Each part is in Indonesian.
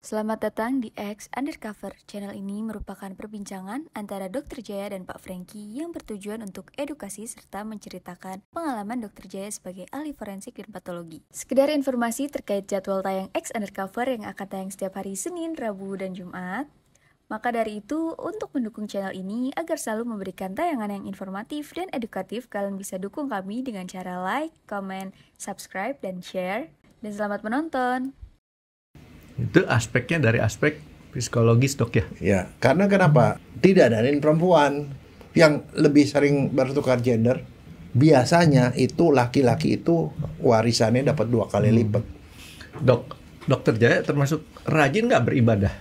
Selamat datang di X Undercover. Channel ini merupakan perbincangan antara Dr. Jaya dan Pak Franky yang bertujuan untuk edukasi serta menceritakan pengalaman Dr. Jaya sebagai ahli forensik dan patologi. Sekedar informasi terkait jadwal tayang X Undercover yang akan tayang setiap hari Senin, Rabu, dan Jumat. Maka dari itu, untuk mendukung channel ini agar selalu memberikan tayangan yang informatif dan edukatif, kalian bisa dukung kami dengan cara like, comment, subscribe, dan share. Dan selamat menonton! Itu aspeknya dari aspek psikologis, Dok, ya? Ya, karena kenapa? Didadain perempuan yang lebih sering bertukar gender, biasanya itu laki-laki itu warisannya dapat 2 kali lipat. Dokter Jaya termasuk rajin nggak beribadah?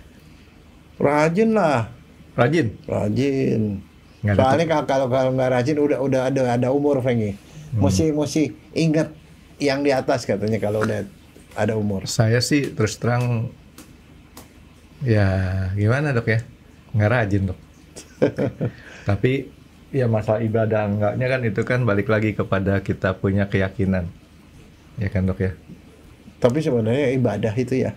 Rajin lah. Rajin? Rajin. Nggak ada Soalnya kalau nggak rajin udah ada umur, Franky. Mesti ingat yang di atas katanya kalau udah ada umur. Saya sih terus terang, ya gimana, Dok, ya? Nggak rajin, Dok. Tapi ya masalah ibadah enggaknya kan itu kan balik lagi kepada kita punya keyakinan. Ya kan, Dok, ya? Tapi sebenarnya ibadah itu ya,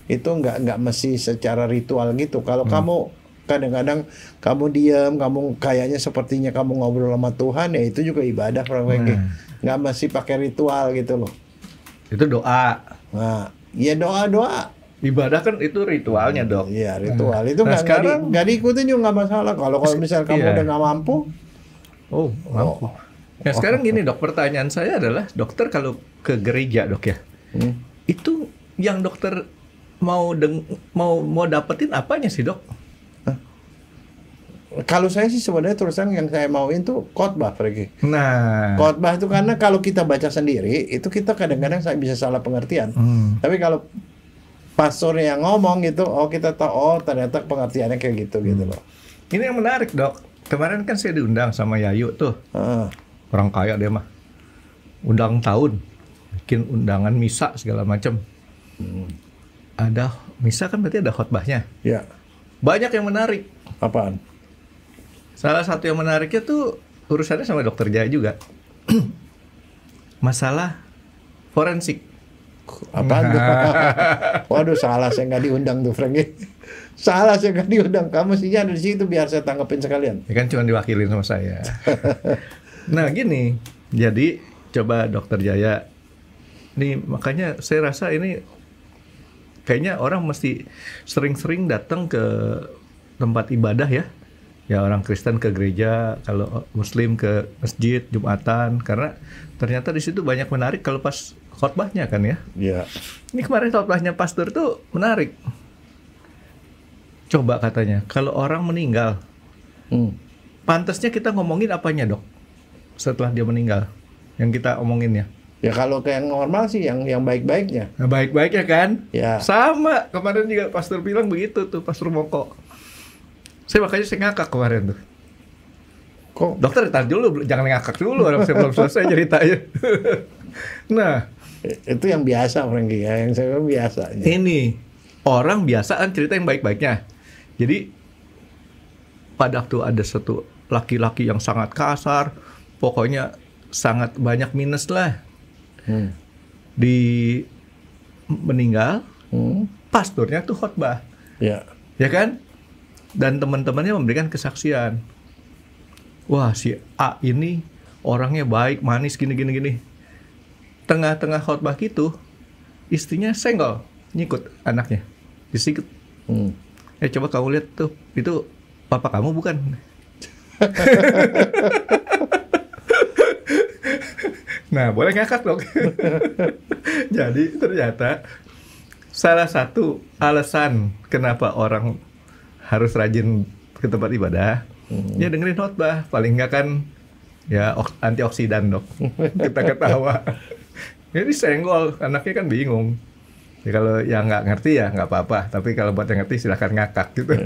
itu nggak mesti secara ritual gitu. Kalau kamu kadang-kadang kamu diam, kamu kayaknya sepertinya kamu ngobrol sama Tuhan, ya itu juga ibadah, Franky. Nggak mesti pakai ritual gitu loh. Itu doa. Nah, ya doa. Ibadah kan itu ritualnya, Dok. Iya, ritual itu Nah, nggak diikutin juga nggak masalah. Kalau misal kamu iya. udah nggak mampu, Mampu. Nah, sekarang gini, Dok, pertanyaan saya adalah, dokter kalau ke gereja, Dok, ya, itu yang dokter mau dapetin apanya sih, Dok? kalau saya sih sebenarnya terus terang yang saya mauin tuh khotbah, Franky. Nah, Khotbah itu karena kalau kita baca sendiri, itu kita kadang-kadang bisa salah pengertian. Tapi kalau pastornya yang ngomong gitu, oh kita tahu, oh ternyata pengertiannya kayak gitu gitu loh. ini yang menarik, Dok. Kemarin kan saya diundang sama Yayu tuh. Orang kaya dia mah. Undang tahun. Bikin undangan misa segala macam. Ada misa kan berarti ada khotbahnya. Ya, Banyak yang menarik. apaan? Salah satu yang menariknya tuh urusannya sama dokter Jaya juga. Masalah forensik. Apaan tuh? Waduh, salah, saya nggak diundang tuh, Franky. Salah, saya nggak diundang. Kamu sih ada di situ biar saya tanggapin sekalian. Ya kan cuma diwakilin sama saya. Nah gini, jadi coba dokter Jaya. Nih makanya saya rasa ini kayaknya orang mesti sering-sering datang ke tempat ibadah ya. Ya orang Kristen ke gereja, kalau Muslim ke masjid Jumatan, karena ternyata di situ banyak menarik kalau pas khotbahnya kan ya. Iya. Ini kemarin khotbahnya pastor tuh menarik. Coba katanya, kalau orang meninggal, pantasnya kita ngomongin apanya, Dok? Setelah dia meninggal, yang kita omongin ya. Ya kalau kayak yang normal sih, yang baik-baiknya. Nah, baik-baiknya kan? Ya. Sama, kemarin juga pastor bilang begitu tuh, Pastor Moko. Makanya saya ngakak kemarin tuh. Kok? Dokter, tar dulu, jangan ngakak dulu, orang saya belum selesai ceritanya. Nah, Itu yang biasa, Franky, ya. Yang saya bilang biasa. ini orang biasa kan cerita yang baik-baiknya. Jadi pada waktu ada satu laki-laki yang sangat kasar, pokoknya sangat banyak minus lah, di meninggal, pastornya tuh khotbah, Ya. ya kan? Dan teman-temannya memberikan kesaksian. Wah, si A ini orangnya baik, manis, gini. Tengah-tengah khotbah gitu, istrinya senggol, nyikut anaknya, disikut. Coba kamu lihat tuh, itu papa kamu bukan? Nah, boleh ngakak, Dok. Jadi ternyata salah satu alasan kenapa orang harus rajin ke tempat ibadah, ya dengerin khotbah, paling nggak kan ya antioksidan, Dok. Kita ketawa. Jadi senggol, anaknya kan bingung. Ya, kalau yang nggak ngerti ya nggak apa-apa, tapi kalau buat yang ngerti silahkan ngakak gitu.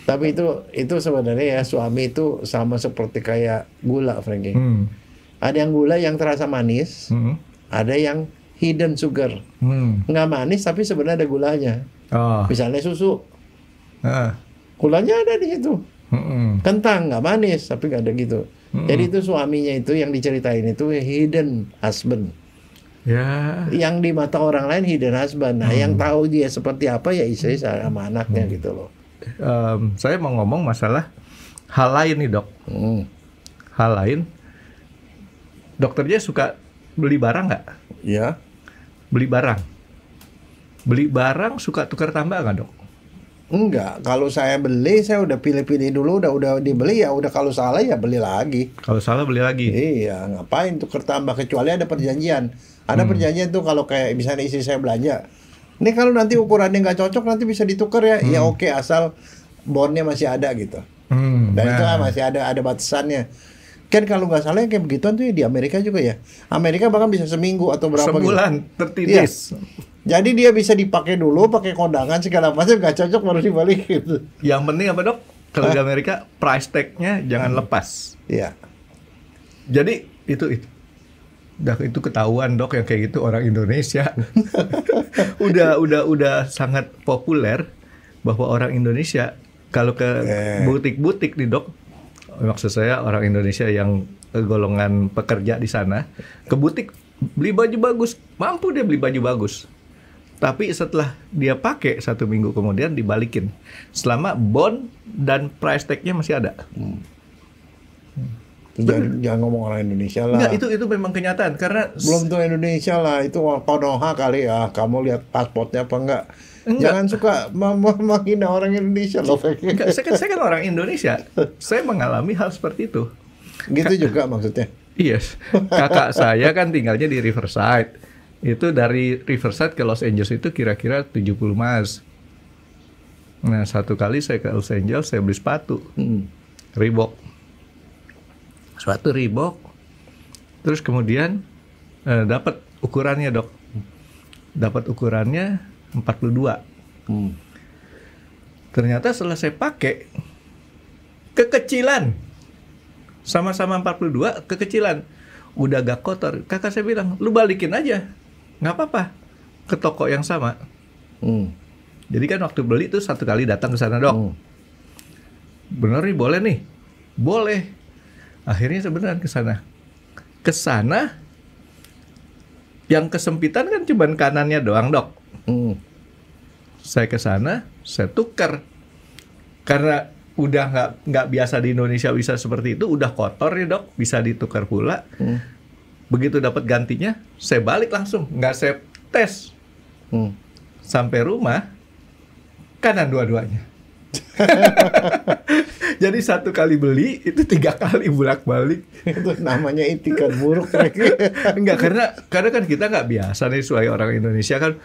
Tapi itu sebenarnya ya, suami itu sama seperti kayak gula, Franky. Ada yang gula yang terasa manis, ada yang hidden sugar. Nggak manis tapi sebenarnya ada gulanya. Misalnya susu, gulanya ada di situ. Kentang nggak manis tapi nggak ada gitu. Jadi itu suaminya itu yang diceritain itu hidden husband. Ya. Yang di mata orang lain hidden husband. Nah, yang tahu dia seperti apa ya istri sama anaknya gitu loh. Saya mau ngomong masalah hal lain nih dok. Hal lain, dokternya suka beli barang nggak? Ya. Beli barang suka tukar tambah nggak dok? Enggak, kalau saya beli saya udah pilih-pilih dulu, udah dibeli ya udah, kalau salah ya beli lagi. Kalau salah beli lagi. Iya, ngapain tukar tambah, kecuali ada perjanjian. Ada perjanjian tuh kalau kayak misalnya istri saya belanja. Ini kalau nanti ukurannya nggak cocok nanti bisa ditukar ya. Ya oke, asal bondnya masih ada gitu. Dan itu masih ada batasannya. Kan kalau nggak salah kayak begituan tuh ya di Amerika juga ya. Amerika bahkan bisa seminggu atau berapa sebulan gitu. tertindis. Iya. Jadi dia bisa dipakai dulu, pakai kondangan segala macam, nggak cocok baru dibalik gitu. Yang penting apa dok? Kalau di Amerika price tag-nya jangan lepas. Iya. Jadi itu. Itu ketahuan dok yang kayak gitu orang Indonesia. udah sangat populer bahwa orang Indonesia kalau ke butik-butik nih dok, maksud saya orang Indonesia yang golongan pekerja di sana, ke butik beli baju bagus, mampu dia beli baju bagus. Tapi setelah dia pakai 1 minggu kemudian dibalikin. Selama bond dan price tag-nya masih ada. Jangan ngomong orang Indonesia lah. Enggak, itu memang kenyataan karena belum tuh Indonesia lah, itu Konoha kali ya. Kamu lihat pasportnya apa enggak? Jangan suka menghina orang Indonesia loh. Enggak, saya kan orang Indonesia. Saya mengalami hal seperti itu. Gitu juga maksudnya. Yes. Kakak saya kan tinggalnya di Riverside. Itu dari Riverside ke Los Angeles itu kira-kira 70 miles. Nah, satu kali saya ke Los Angeles, saya beli sepatu. Reebok. Sepatu Reebok. Terus kemudian dapat ukurannya, dok. Dapat ukurannya 42. Ternyata setelah saya pakai, kekecilan. Sama-sama 42, kekecilan. Udah agak kotor. Kakak saya bilang, lu balikin aja. Nggak apa-apa. Ke toko yang sama. Jadi kan waktu beli tuh 1 kali datang ke sana, dok. Bener nih, boleh nih? Boleh. Akhirnya sebenarnya ke sana. Ke sana, yang kesempitan kan cuma kanannya doang, dok. Saya ke sana, saya tukar. Karena udah nggak biasa di Indonesia bisa seperti itu, udah kotor ya dok, bisa ditukar pula. Begitu dapat gantinya, saya balik langsung, nggak saya tes. Sampai rumah, kanan dua-duanya. Jadi 1 kali beli itu 3 kali bolak-balik. Itu namanya itikat buruk. Enggak, karena kan kita nggak biasa nih sebagai orang Indonesia kan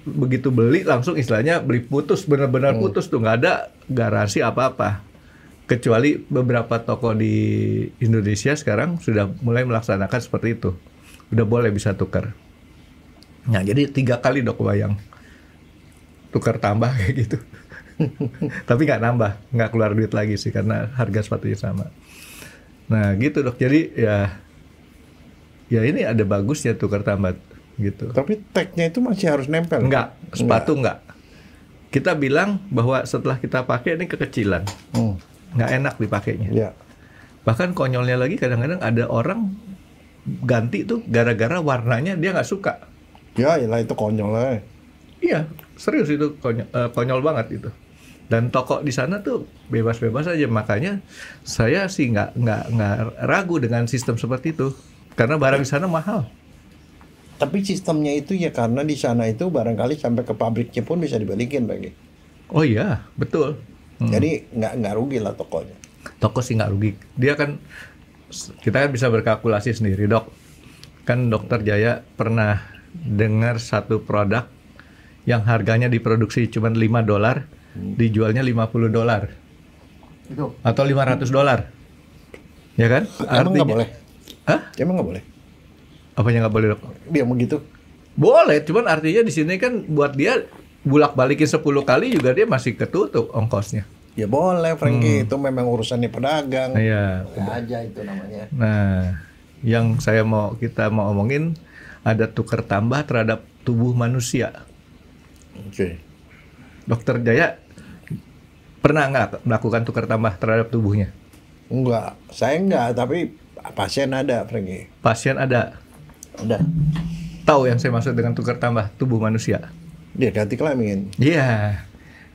begitu beli langsung istilahnya beli putus, benar-benar putus tuh, nggak ada garansi apa-apa. Kecuali beberapa toko di Indonesia sekarang sudah mulai melaksanakan seperti itu, udah boleh bisa tukar. Nah jadi 3 kali dok bayang tukar tambah kayak gitu. Tapi nggak nambah, nggak keluar duit lagi sih karena harga sepatunya sama. Nah gitu dok, jadi ya ini ada bagusnya tukar tambah gitu. Tapi tagnya itu masih harus nempel. Enggak, sepatu enggak. Kita bilang bahwa setelah kita pakai ini kekecilan, nggak enak dipakainya. Ya. Bahkan konyolnya lagi kadang-kadang ada orang ganti tuh gara-gara warnanya dia nggak suka. Ya, iyalah itu konyol lah. Iya, serius itu konyol banget itu. Dan toko di sana tuh bebas-bebas aja, makanya saya sih nggak ragu dengan sistem seperti itu, karena barang di sana mahal. Tapi sistemnya itu ya karena di sana itu barangkali sampai ke pabriknya pun bisa dibalikin bagi. Oh iya, betul. Jadi nggak rugi lah tokonya. Toko sih nggak rugi. Dia kan, kita kan bisa berkalkulasi sendiri dok. Kan Dokter Jaya pernah dengar satu produk yang harganya diproduksi cuma $5, dijualnya $50. Itu. Atau $500. Ya kan? Emang nggak boleh? Hah? Emang nggak boleh? Apanya nggak boleh dok? Dia begitu. Boleh, cuman artinya di sini kan buat dia bulak-balikin 10 kali juga dia masih ketutup ongkosnya. Ya boleh, Frankie. Itu memang urusannya pedagang. Iya. Aja itu namanya. Nah, yang kita mau omongin ada tukar tambah terhadap tubuh manusia. Oke. Dokter Jaya pernah nggak melakukan tukar tambah terhadap tubuhnya? Enggak, saya enggak, tapi pasien ada, Frankie. Pasien ada. Ada. tahu yang saya maksud dengan tukar tambah tubuh manusia? Dia ganti kelamin. Iya.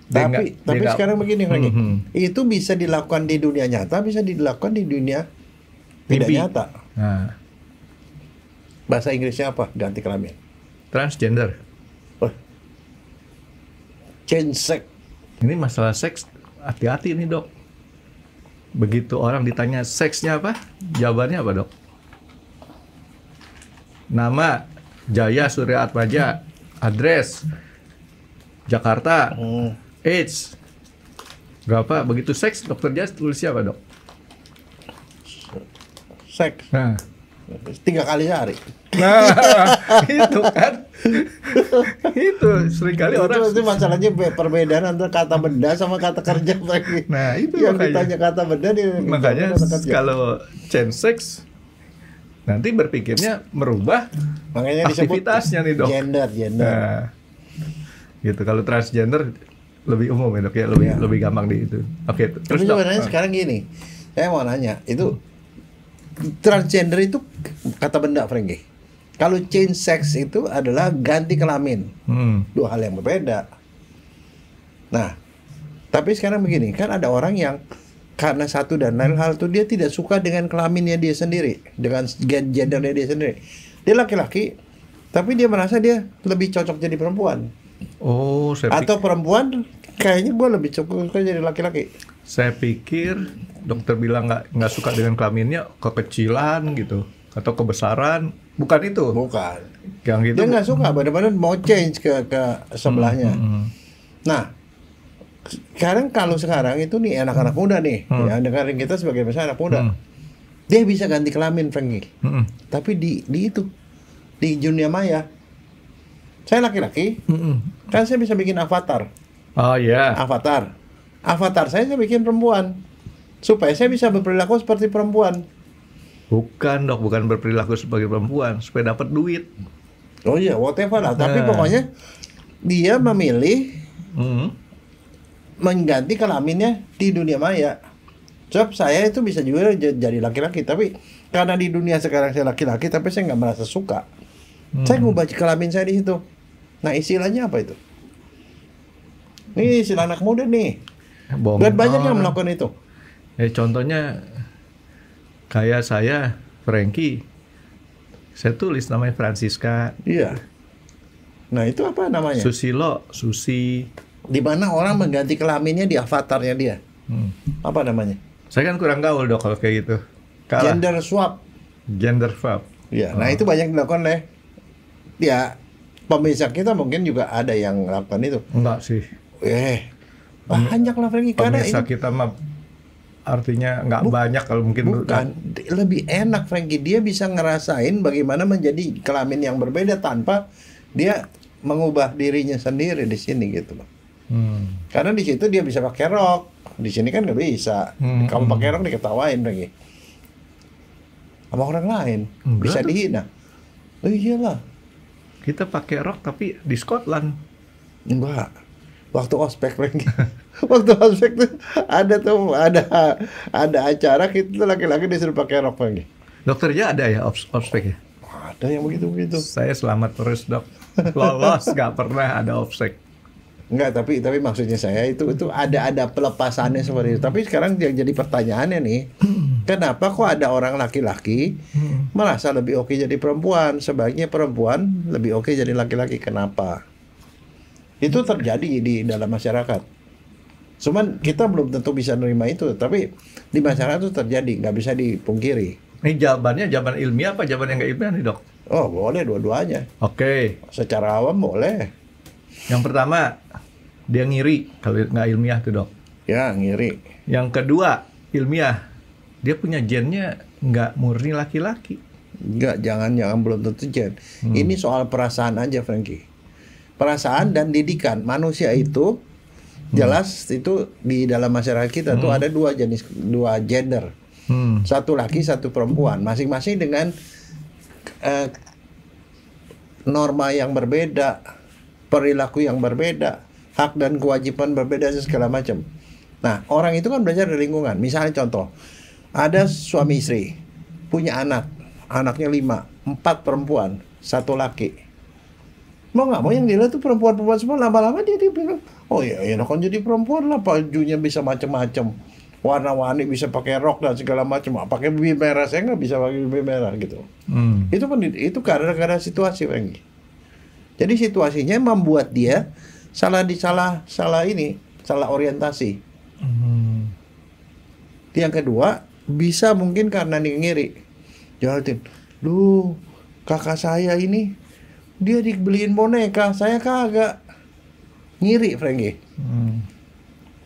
Tapi sekarang begini lagi. Itu bisa dilakukan di dunia nyata, bisa dilakukan di dunia tidak Mimpi. nyata. Nah, Bahasa Inggrisnya apa? Ganti kelamin. transgender. Change sex. Ini masalah seks, hati-hati nih dok. Begitu orang ditanya seksnya apa, jawabannya apa dok? Nama Jaya Surya Atmaja, address Jakarta, age berapa? Begitu seks, dokter Jaya tulisnya apa dok? Seks. Nah, 3 kali sehari. nah itu kan, itu seringkali orang. Itu masalahnya perbedaan antara kata benda sama kata kerja lagi. Nah itu yang makanya. ditanya kata benda dia Makanya kata kerja. kalau change sex nanti berpikirnya merubah Makanya disebut aktivitasnya nih dok. gender. Nah, gitu. Kalau transgender lebih umum ya dok ya, lebih gampang di itu. Oke, Tapi terus dok. sebenarnya sekarang gini, saya mau nanya, itu transgender itu kata benda, Frankie. Kalau change sex itu adalah ganti kelamin, dua hal yang berbeda. Nah, tapi sekarang begini, kan ada orang yang karena satu dan lain hal itu dia tidak suka dengan kelaminnya dia sendiri, dengan gendernya dia sendiri. Dia laki-laki, tapi dia merasa dia lebih cocok jadi perempuan. Oh, Atau perempuan, kayaknya gue lebih cocok jadi laki-laki. saya pikir dokter bilang nggak suka dengan kelaminnya kekecilan gitu atau kebesaran, bukan itu? Bukan. Yang gitu. Dia nggak suka, benar-benar mau change ke sebelahnya. Nah, sekarang itu nih anak-anak muda nih, yang dengerin kita sebagai misalnya anak muda, dia bisa ganti kelamin, Frankie. Tapi di dunia maya, saya laki-laki, kan saya bisa bikin avatar. Oh iya. Avatar saya bikin perempuan, supaya saya bisa berperilaku seperti perempuan. Bukan dok, bukan berperilaku sebagai perempuan supaya dapat duit. Oh iya, whatever lah. Tapi pokoknya dia memilih mengganti kelaminnya di dunia maya. Sebab saya itu bisa juga jadi laki-laki, tapi karena di dunia sekarang saya laki-laki, tapi saya nggak merasa suka. Saya ngubah kelamin saya di situ. Nah, istilahnya apa itu? Ini istilah anak muda nih. Dan banyak yang melakukan itu. Contohnya kayak saya, Frankie, saya tulis namanya Francisca. Iya. Nah, itu apa namanya? Susilo, Susi. Di mana orang mengganti kelaminnya di avatarnya dia. Apa namanya? Saya kan kurang gaul dok kalau kayak gitu. Kalah. Gender swap. Gender swap. Ya, nah itu banyak dilakukan oleh ya pemirsa kita, mungkin juga ada yang melakukan itu. Enggak sih. Banyak lah Frankie, karena Pemirsa ini kita mah artinya nggak banyak kalau mungkin. bukan lebih enak Frankie, dia bisa ngerasain bagaimana menjadi kelamin yang berbeda tanpa dia mengubah dirinya sendiri di sini gitu loh. Karena di situ dia bisa pakai rok, di sini kan nggak bisa. Kamu pakai rok diketawain lagi sama orang lain. Enggak Bisa tuh. dihina. Oh iyalah. Kita pakai rok tapi di Scotland. Enggak. Waktu ospek lagi. Waktu ospek tuh ada acara kita tuh laki-laki disuruh pakai rok lagi. Dokter ya ada ya ospek ya? Ada yang begitu-begitu. Saya selamat terus dok. Lolos, nggak pernah ada ospek. Enggak, tapi maksudnya saya itu ada pelepasannya seperti itu. Tapi sekarang yang jadi pertanyaannya nih, kenapa kok ada orang laki-laki merasa lebih oke jadi perempuan, sebaiknya perempuan lebih oke jadi laki-laki? Kenapa? Itu terjadi di dalam masyarakat. Cuman kita belum tentu bisa menerima itu, tapi di masyarakat itu terjadi, nggak bisa dipungkiri. Ini jawabannya jawaban ilmiah apa jawaban yang nggak ilmiah nih dok? Oh boleh dua-duanya. Oke. Secara awam boleh. Yang pertama dia ngiri kalau nggak ilmiah tuh dok. Ya ngiri. Yang kedua ilmiah, dia punya gennya nggak murni laki-laki. Enggak, jangan belum tentu gen. Ini soal perasaan aja Frankie. Perasaan dan didikan manusia itu jelas itu di dalam masyarakat kita tuh ada dua gender. Satu laki, satu perempuan, masing-masing dengan norma yang berbeda, perilaku yang berbeda, hak dan kewajiban berbeda segala macam. Nah, orang itu kan belajar dari lingkungan. Misalnya contoh, ada suami istri, punya anak, anaknya 5, 4 perempuan, 1 laki. Mau nggak mau yang dilihat tuh perempuan-perempuan semua. Lama-lama dia bilang, oh ya enak kan jadi perempuan lah, bajunya bisa macam-macam, warna-warni, bisa pakai rok dan segala macam. Pakai bibir merah, saya nggak bisa pakai bibir merah gitu. Itu karena situasi, Franky. Jadi situasinya membuat dia salah orientasi. Yang kedua, bisa mungkin karena dia ngiri. Jahatin, lu kakak saya ini dia dibeliin boneka, saya kagak. Ngiri, Franky.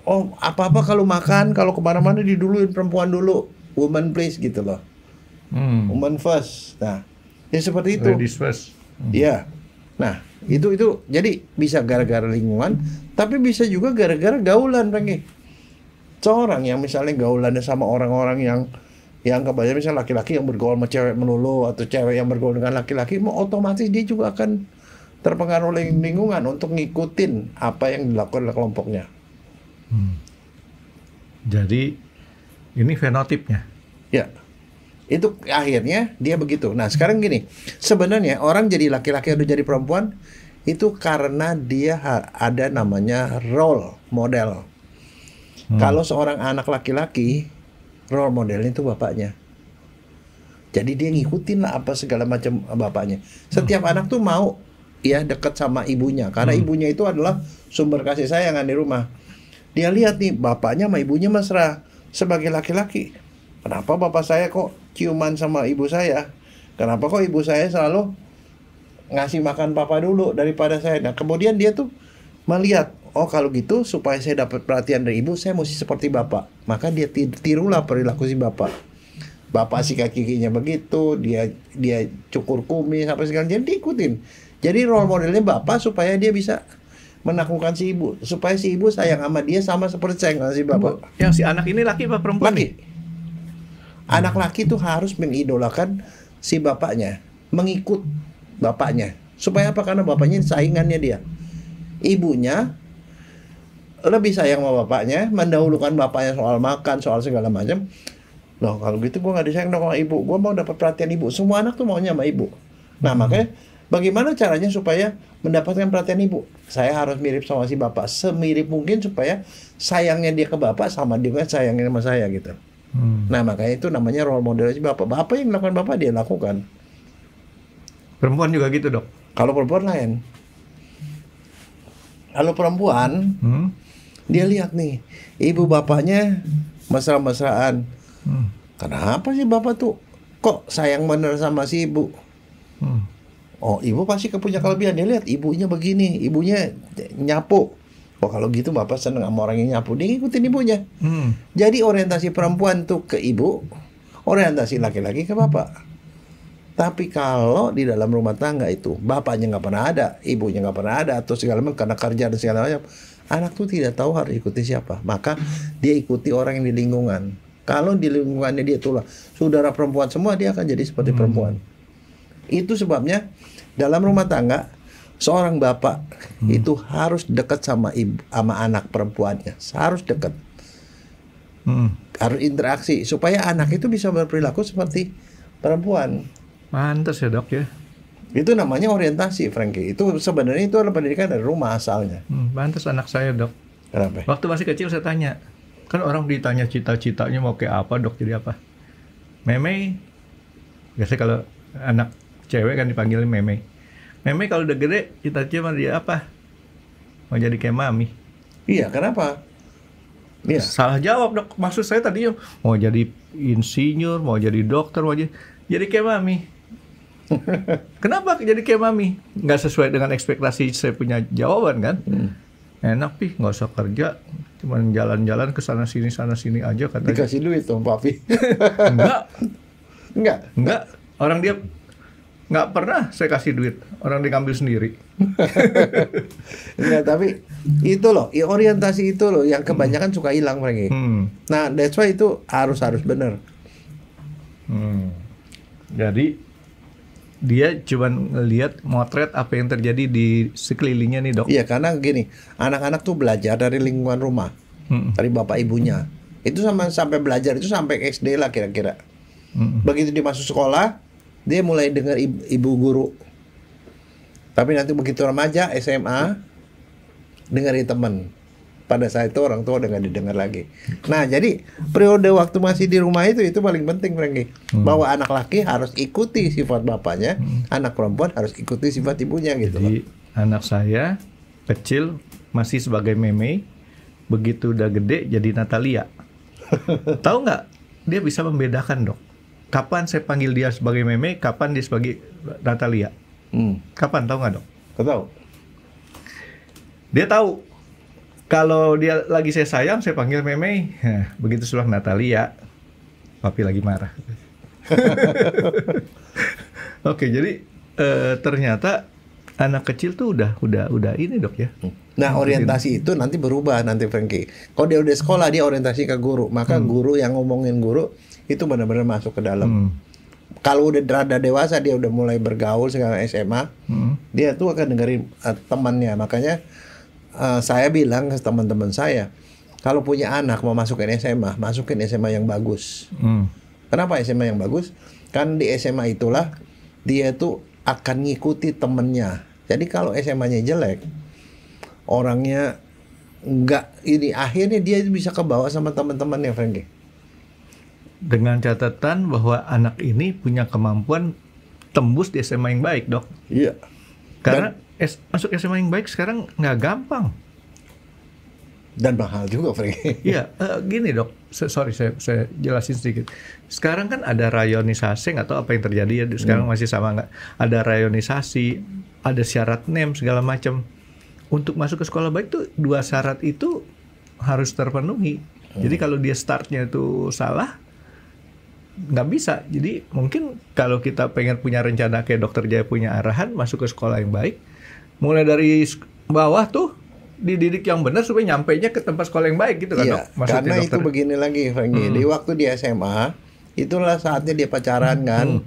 Oh, apa-apa kalau makan, kalau kemana-mana diduluin perempuan dulu, woman please gitu loh. Woman first. Nah, ya seperti itu. Ladies first. Iya. Nah, itu jadi bisa gara-gara lingkungan, tapi bisa juga gara-gara gaulan, Franky. Seorang yang misalnya gaulannya sama orang-orang yang kebanyakan misalnya laki-laki yang bergaul sama cewek melulu, atau cewek yang bergaul dengan laki-laki, mau otomatis dia juga akan terpengaruh oleh lingkungan untuk ngikutin apa yang dilakukan oleh kelompoknya. Jadi ini fenotipnya. Ya, itu akhirnya dia begitu. Nah sekarang gini, sebenarnya orang jadi laki-laki atau jadi perempuan itu karena dia ada namanya role model. Kalau seorang anak laki-laki, role modelnya itu bapaknya. Jadi dia ngikutin lah apa segala macam bapaknya. Setiap anak tuh mau ya dekat sama ibunya, karena ibunya itu adalah sumber kasih sayangan di rumah. Dia lihat nih bapaknya sama ibunya mesra. Sebagai laki-laki, kenapa bapak saya kok ciuman sama ibu saya? Kenapa kok ibu saya selalu ngasih makan papa dulu daripada saya? Nah kemudian dia tuh melihat, oh kalau gitu supaya saya dapat perhatian dari ibu, saya mesti seperti bapak. Maka dia tirulah perilaku si bapak. Bapak sikat giginya begitu, dia cukur kumis apa segala, jadi diikutin. Jadi role modelnya bapak supaya dia bisa menaklukkan si ibu, supaya si ibu sayang sama dia sama seperti sayang sama si bapak. Yang si anak ini laki apa perempuan? Laki. Anak laki itu harus mengidolakan si bapaknya, mengikut bapaknya. Supaya apa? Karena bapaknya saingannya dia. Ibunya lebih sayang sama bapaknya, mendahulukan bapaknya soal makan, soal segala macam. Loh kalau gitu gue gak disayang sama ibu, gue mau dapat perhatian ibu. Semua anak tuh maunya sama ibu. Nah makanya bagaimana caranya supaya mendapatkan perhatian ibu? Saya harus mirip sama si bapak, semirip mungkin supaya sayangnya dia ke bapak sama dia sayangnya sama saya gitu. Nah makanya itu namanya role model si bapak. Bapak yang melakukan bapak dia lakukan. Perempuan juga gitu dok? Kalau perempuan lain. Kalau perempuan, dia lihat nih, ibu bapaknya mesra-mesraan. Kenapa sih bapak tuh kok sayang bener sama si ibu? Oh, ibu pasti punya kelebihan. Dia lihat ibunya begini, ibunya nyapu. Oh, kalau gitu bapak seneng sama orang yang nyapu. Dia ngikutin ibunya. Jadi orientasi perempuan tuh ke ibu, orientasi laki-laki ke bapak. Tapi kalau di dalam rumah tangga itu bapaknya nggak pernah ada, ibunya nggak pernah ada, atau segala macam karena kerja dan segala macam, anak tuh tidak tahu harus ikuti siapa. Maka dia ikuti orang yang di lingkungan. Kalau di lingkungannya dia tuh saudara perempuan semua, dia akan jadi seperti perempuan. Itu sebabnya dalam rumah tangga seorang bapak itu harus dekat sama ibu, sama anak perempuannya, harus dekat, harus interaksi supaya anak itu bisa berperilaku seperti perempuan. Pantes ya dok ya. Itu namanya orientasi, Franky. Itu sebenarnya itu adalah pendidikan dari rumah asalnya. Pantes anak saya dok. Kenapa? Waktu masih kecil saya tanya, kan orang ditanya cita-citanya mau kayak apa dok, jadi apa? Meme. Biasanya kalau anak cewek kan dipanggilin meme. Meme kalau udah gede cita-cita dia apa? Mau jadi kayak mami. Iya, kenapa? Iya. Salah jawab dok. Maksud saya tadi mau jadi insinyur, mau jadi dokter, mau jadi kayak mami. Kenapa jadi kayak mami? Nggak sesuai dengan ekspektasi saya punya jawaban kan? Enak pih, nggak usah kerja, cuman jalan-jalan ke sana sini aja katanya. Dikasih duit dong papi. Enggak. Orang dia nggak pernah saya kasih duit, orang diambil sendiri. Enggak, tapi itu loh, orientasi itu loh yang kebanyakan suka hilang mereka. Nah, that's why itu harus benar. Jadi dia cuma ngelihat motret apa yang terjadi di sekelilingnya nih dok. Iya, karena gini, anak-anak tuh belajar dari lingkungan rumah, dari bapak ibunya. Itu sampai belajar itu sampai SD lah kira-kira. Begitu dia masuk sekolah, dia mulai dengar ibu guru. Tapi nanti begitu remaja, SMA, dengerin teman. Pada saat itu orang tua udah nggak didengar lagi. Nah, jadi periode waktu masih di rumah itu paling penting, Frankie. Bahwa anak laki harus ikuti sifat bapaknya, anak perempuan harus ikuti sifat ibunya gitu. Jadi anak saya kecil masih sebagai meme, begitu udah gede jadi Natalia. Tahu nggak? Dia bisa membedakan, Dok. Kapan saya panggil dia sebagai meme, kapan dia sebagai Natalia. Kapan, tahu nggak, Dok? Tahu. Dia tahu kalau dia lagi saya sayang, saya panggil meme. Begitu sudah Natalia, papi lagi marah. Oke, jadi ternyata anak kecil tuh udah ini, Dok, ya. Nah, orientasi itu nanti berubah nanti, Frankie. Kalau dia udah sekolah, dia orientasi ke guru. Maka guru yang ngomongin guru itu benar-benar masuk ke dalam. Kalau udah rada dewasa, dia udah mulai bergaul sekarang SMA, dia tuh akan dengerin temannya. Makanya saya bilang ke teman-teman saya, kalau punya anak mau masukin SMA, masukin SMA yang bagus. Kenapa SMA yang bagus? Kan di SMA itulah dia tuh akan ngikuti temennya. Jadi kalau SMA-nya jelek, orangnya nggak ini, akhirnya dia bisa kebawa sama teman-temannya, Frankie. Dengan catatan bahwa anak ini punya kemampuan tembus di SMA yang baik, Dok. Iya. Karena masuk SMA yang baik sekarang nggak gampang. Dan mahal juga, Frankie. Iya, gini, Dok. Sorry, saya jelasin sedikit. Sekarang kan ada rayonisasi, nggak tahu apa yang terjadi ya. Sekarang masih sama nggak? Ada rayonisasi, ada syarat NEM segala macam. Untuk masuk ke sekolah baik tuh 2 syarat itu harus terpenuhi. Jadi kalau dia startnya itu salah, nggak bisa. Jadi mungkin kalau kita pengen punya rencana kayak Dokter Jaya punya arahan masuk ke sekolah yang baik, mulai dari bawah tuh dididik yang benar supaya nyampainya ke tempat sekolah yang baik gitu kan, Iya, Dok? Maksudnya, karena dokter. itu begini lagi, Frankie. Di waktu di SMA, itulah saatnya dia pacaran kan.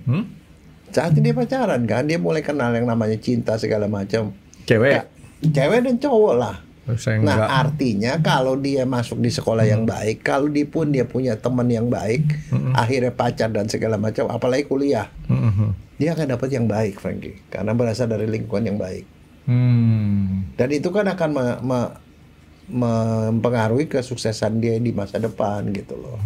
Saatnya dia pacaran kan, dia mulai kenal yang namanya cinta segala macam. Cewek. Cewek dan cowok lah. Saya Nah, enggak. artinya kalau dia masuk di sekolah yang baik, kalau dia punya teman yang baik, akhirnya pacar dan segala macam, apalagi kuliah, dia akan dapat yang baik, Frankie, karena berasal dari lingkungan yang baik. Dan itu kan akan mempengaruhi kesuksesan dia di masa depan gitu loh.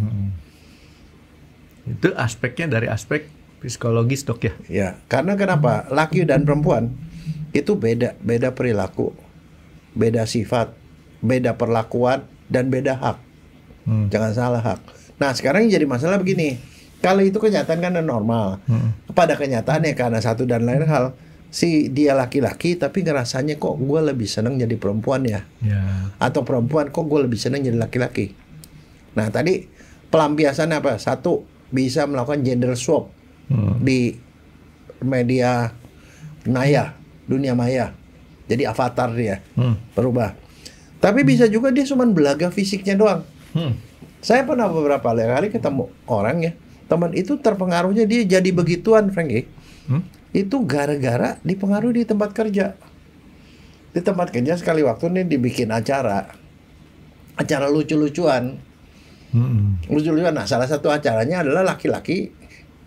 Itu aspeknya dari aspek psikologis, Dok, ya. Ya, karena kenapa? Laki dan perempuan itu beda perilaku, beda sifat, beda perlakuan, dan beda hak. Jangan salah hak. Nah, sekarang yang jadi masalah begini. Kalau itu kenyataan kan normal. Pada kenyataannya karena satu dan lain hal, si dia laki-laki tapi ngerasanya kok gue lebih seneng jadi perempuan ya. Atau perempuan kok gue lebih seneng jadi laki-laki. Nah, tadi pelampiasannya apa? Satu, bisa melakukan gender swap di media dunia maya. Jadi avatar dia berubah. Tapi bisa juga dia cuma belaga fisiknya doang. Saya pernah beberapa kali ketemu orang ya, teman itu terpengaruhnya dia jadi begituan, Frankie. Itu gara-gara dipengaruhi di tempat kerja. Di tempat kerja sekali waktu nih dibikin acara lucu-lucuan. Lucu-lucuan. Nah, salah satu acaranya adalah laki-laki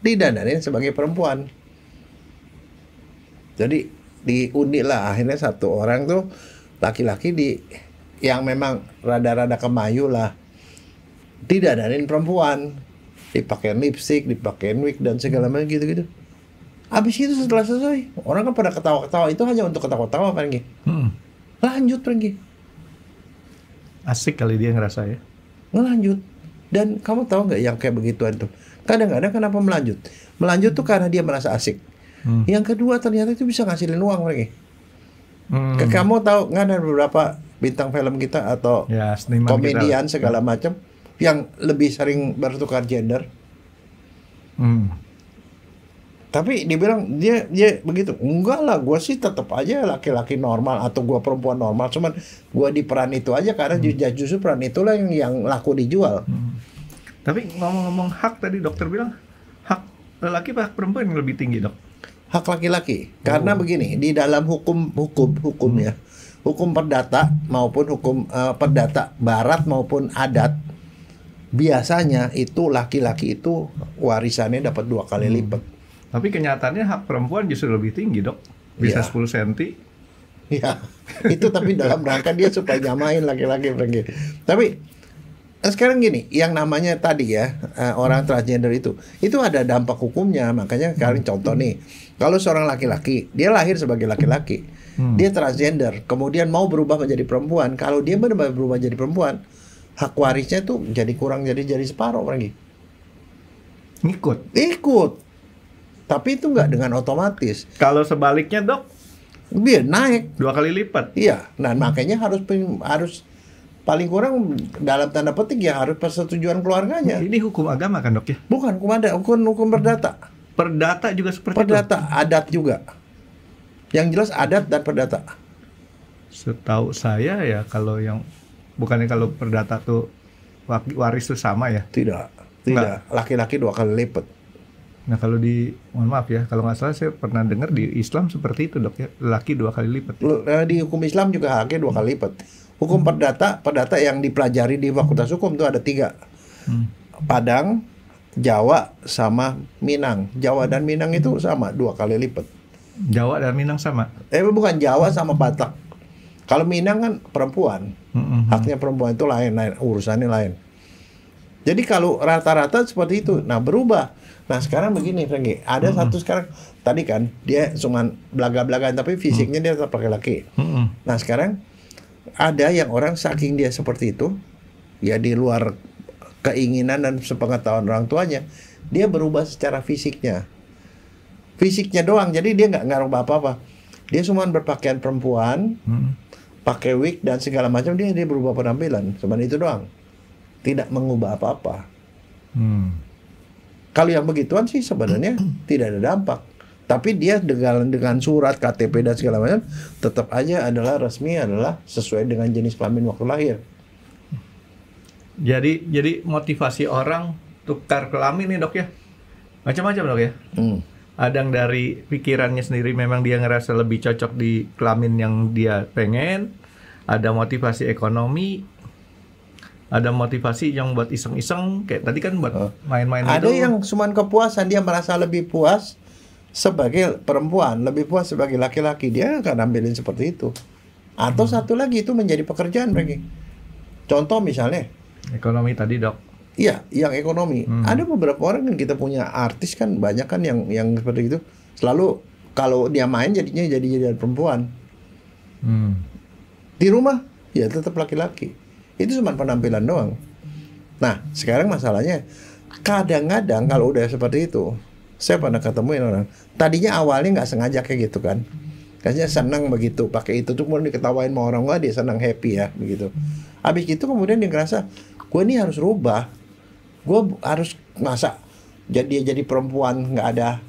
didandanin sebagai perempuan. Jadi diundi lah, akhirnya satu orang tuh laki-laki yang memang rada-rada kemayu lah, didandanin perempuan, dipakein lipstick, dipakein wig dan segala macam gitu-gitu. Habis itu setelah selesai, orang kan pada ketawa-ketawa, itu hanya untuk ketawa-ketawa, Frankie. Lanjut, Frankie. Asik kali dia ngerasa ya. Ngelanjut. Dan kamu tahu nggak yang kayak begituan tuh? Kadang-kadang kenapa melanjut? Melanjut tuh karena dia merasa asik. Yang kedua ternyata itu bisa ngasilin uang, Frankie. Kamu tahu nggak ada beberapa bintang film kita atau Ya, seniman komedian kita. segala macam yang lebih sering bertukar gender. Tapi dibilang dia begitu. Enggak lah, gue sih tetap aja laki-laki normal atau gue perempuan normal. Cuman gue di peran itu aja karena justru peran itulah yang laku dijual. Tapi ngomong-ngomong hak tadi dokter bilang hak lelaki apa hak perempuan yang lebih tinggi, Dok? Hak laki-laki. Karena begini, di dalam hukum ya, hukum perdata maupun hukum perdata barat maupun adat, biasanya itu laki-laki itu warisannya dapat 2 kali lipat. Tapi kenyataannya hak perempuan justru lebih tinggi, Dok. Bisa 10 cm. Ya, itu tapi dalam rangka dia supaya nyamain laki-laki. Tapi sekarang gini, yang namanya tadi ya orang transgender itu ada dampak hukumnya. Makanya kalian contoh nih, kalau seorang laki-laki dia lahir sebagai laki-laki, dia transgender, kemudian mau berubah menjadi perempuan. Kalau dia benar-benar berubah jadi perempuan, hak warisnya tuh jadi kurang, jadi separuh lagi. Ikut. Tapi itu nggak dengan otomatis. Kalau sebaliknya, Dok, Biar naik 2 kali lipat. Iya, nah makanya harus paling kurang dalam tanda petik ya harus persetujuan keluarganya. Ini hukum agama kan, Dok ya? Bukan hukum perdata. Perdata juga seperti perdata, itu. Adat juga. Yang jelas adat dan perdata. Setahu saya ya kalau bukannya kalau perdata tuh waris tuh sama ya? Tidak. Laki-laki 2 kali lipat. Nah kalau mohon maaf ya, kalau nggak salah saya pernah dengar di Islam seperti itu, Dok ya, laki 2 kali lipat. Di hukum Islam juga haknya 2 kali lipat. Hukum perdata yang dipelajari di Fakultas Hukum itu ada 3. Padang, Jawa, sama Minang. Jawa dan Minang itu sama 2 kali lipat. Jawa dan Minang sama? Bukan, Jawa sama Batak. Kalau Minang kan perempuan, haknya perempuan itu lain, urusannya lain. Jadi kalau rata-rata seperti itu, nah berubah. Nah sekarang begini, Franky, ada satu sekarang tadi kan dia cuma belaga-belagaan tapi fisiknya dia tetap laki-laki. Nah sekarang ada yang orang saking dia seperti itu, ya di luar keinginan dan sepengetahuan orang tuanya, dia berubah secara fisiknya doang. Jadi dia nggak ngarubah apa-apa. Dia cuma berpakaian perempuan, pakai wig dan segala macam, dia berubah penampilan, cuma itu doang. Tidak mengubah apa-apa. Kalau yang begituan sih sebenarnya tidak ada dampak. Tapi dia dengan surat KTP dan segala macam tetap aja adalah resmi, adalah sesuai dengan jenis kelamin waktu lahir. Jadi motivasi orang tukar kelamin nih, Dok ya, macam-macam, Dok ya. Ada yang dari pikirannya sendiri memang dia ngerasa lebih cocok di kelamin yang dia pengen. Ada motivasi ekonomi. Ada motivasi yang buat iseng-iseng, kayak tadi kan buat main-main ada itu. Ada yang cuman kepuasan, dia merasa lebih puas sebagai perempuan, lebih puas sebagai laki-laki, dia akan ambilin seperti itu. Atau satu lagi itu menjadi pekerjaan lagi. Contoh misalnya ekonomi tadi, Dok. Iya, yang ekonomi. Ada beberapa orang kan kita punya artis kan banyak kan yang seperti itu. Selalu kalau dia main jadinya jadi perempuan. Di rumah ya tetap laki-laki. Itu cuma penampilan doang. Nah, sekarang masalahnya kadang-kadang kalau udah seperti itu, saya pernah ketemuin orang. Tadinya awalnya nggak sengaja kayak gitu kan. Kayaknya senang begitu, pakai itu tuh kemudian diketawain sama orang, wah dia senang, happy ya begitu. Habis itu kemudian dia ngerasa, gue ini harus rubah. Gue harus masa jadi perempuan nggak ada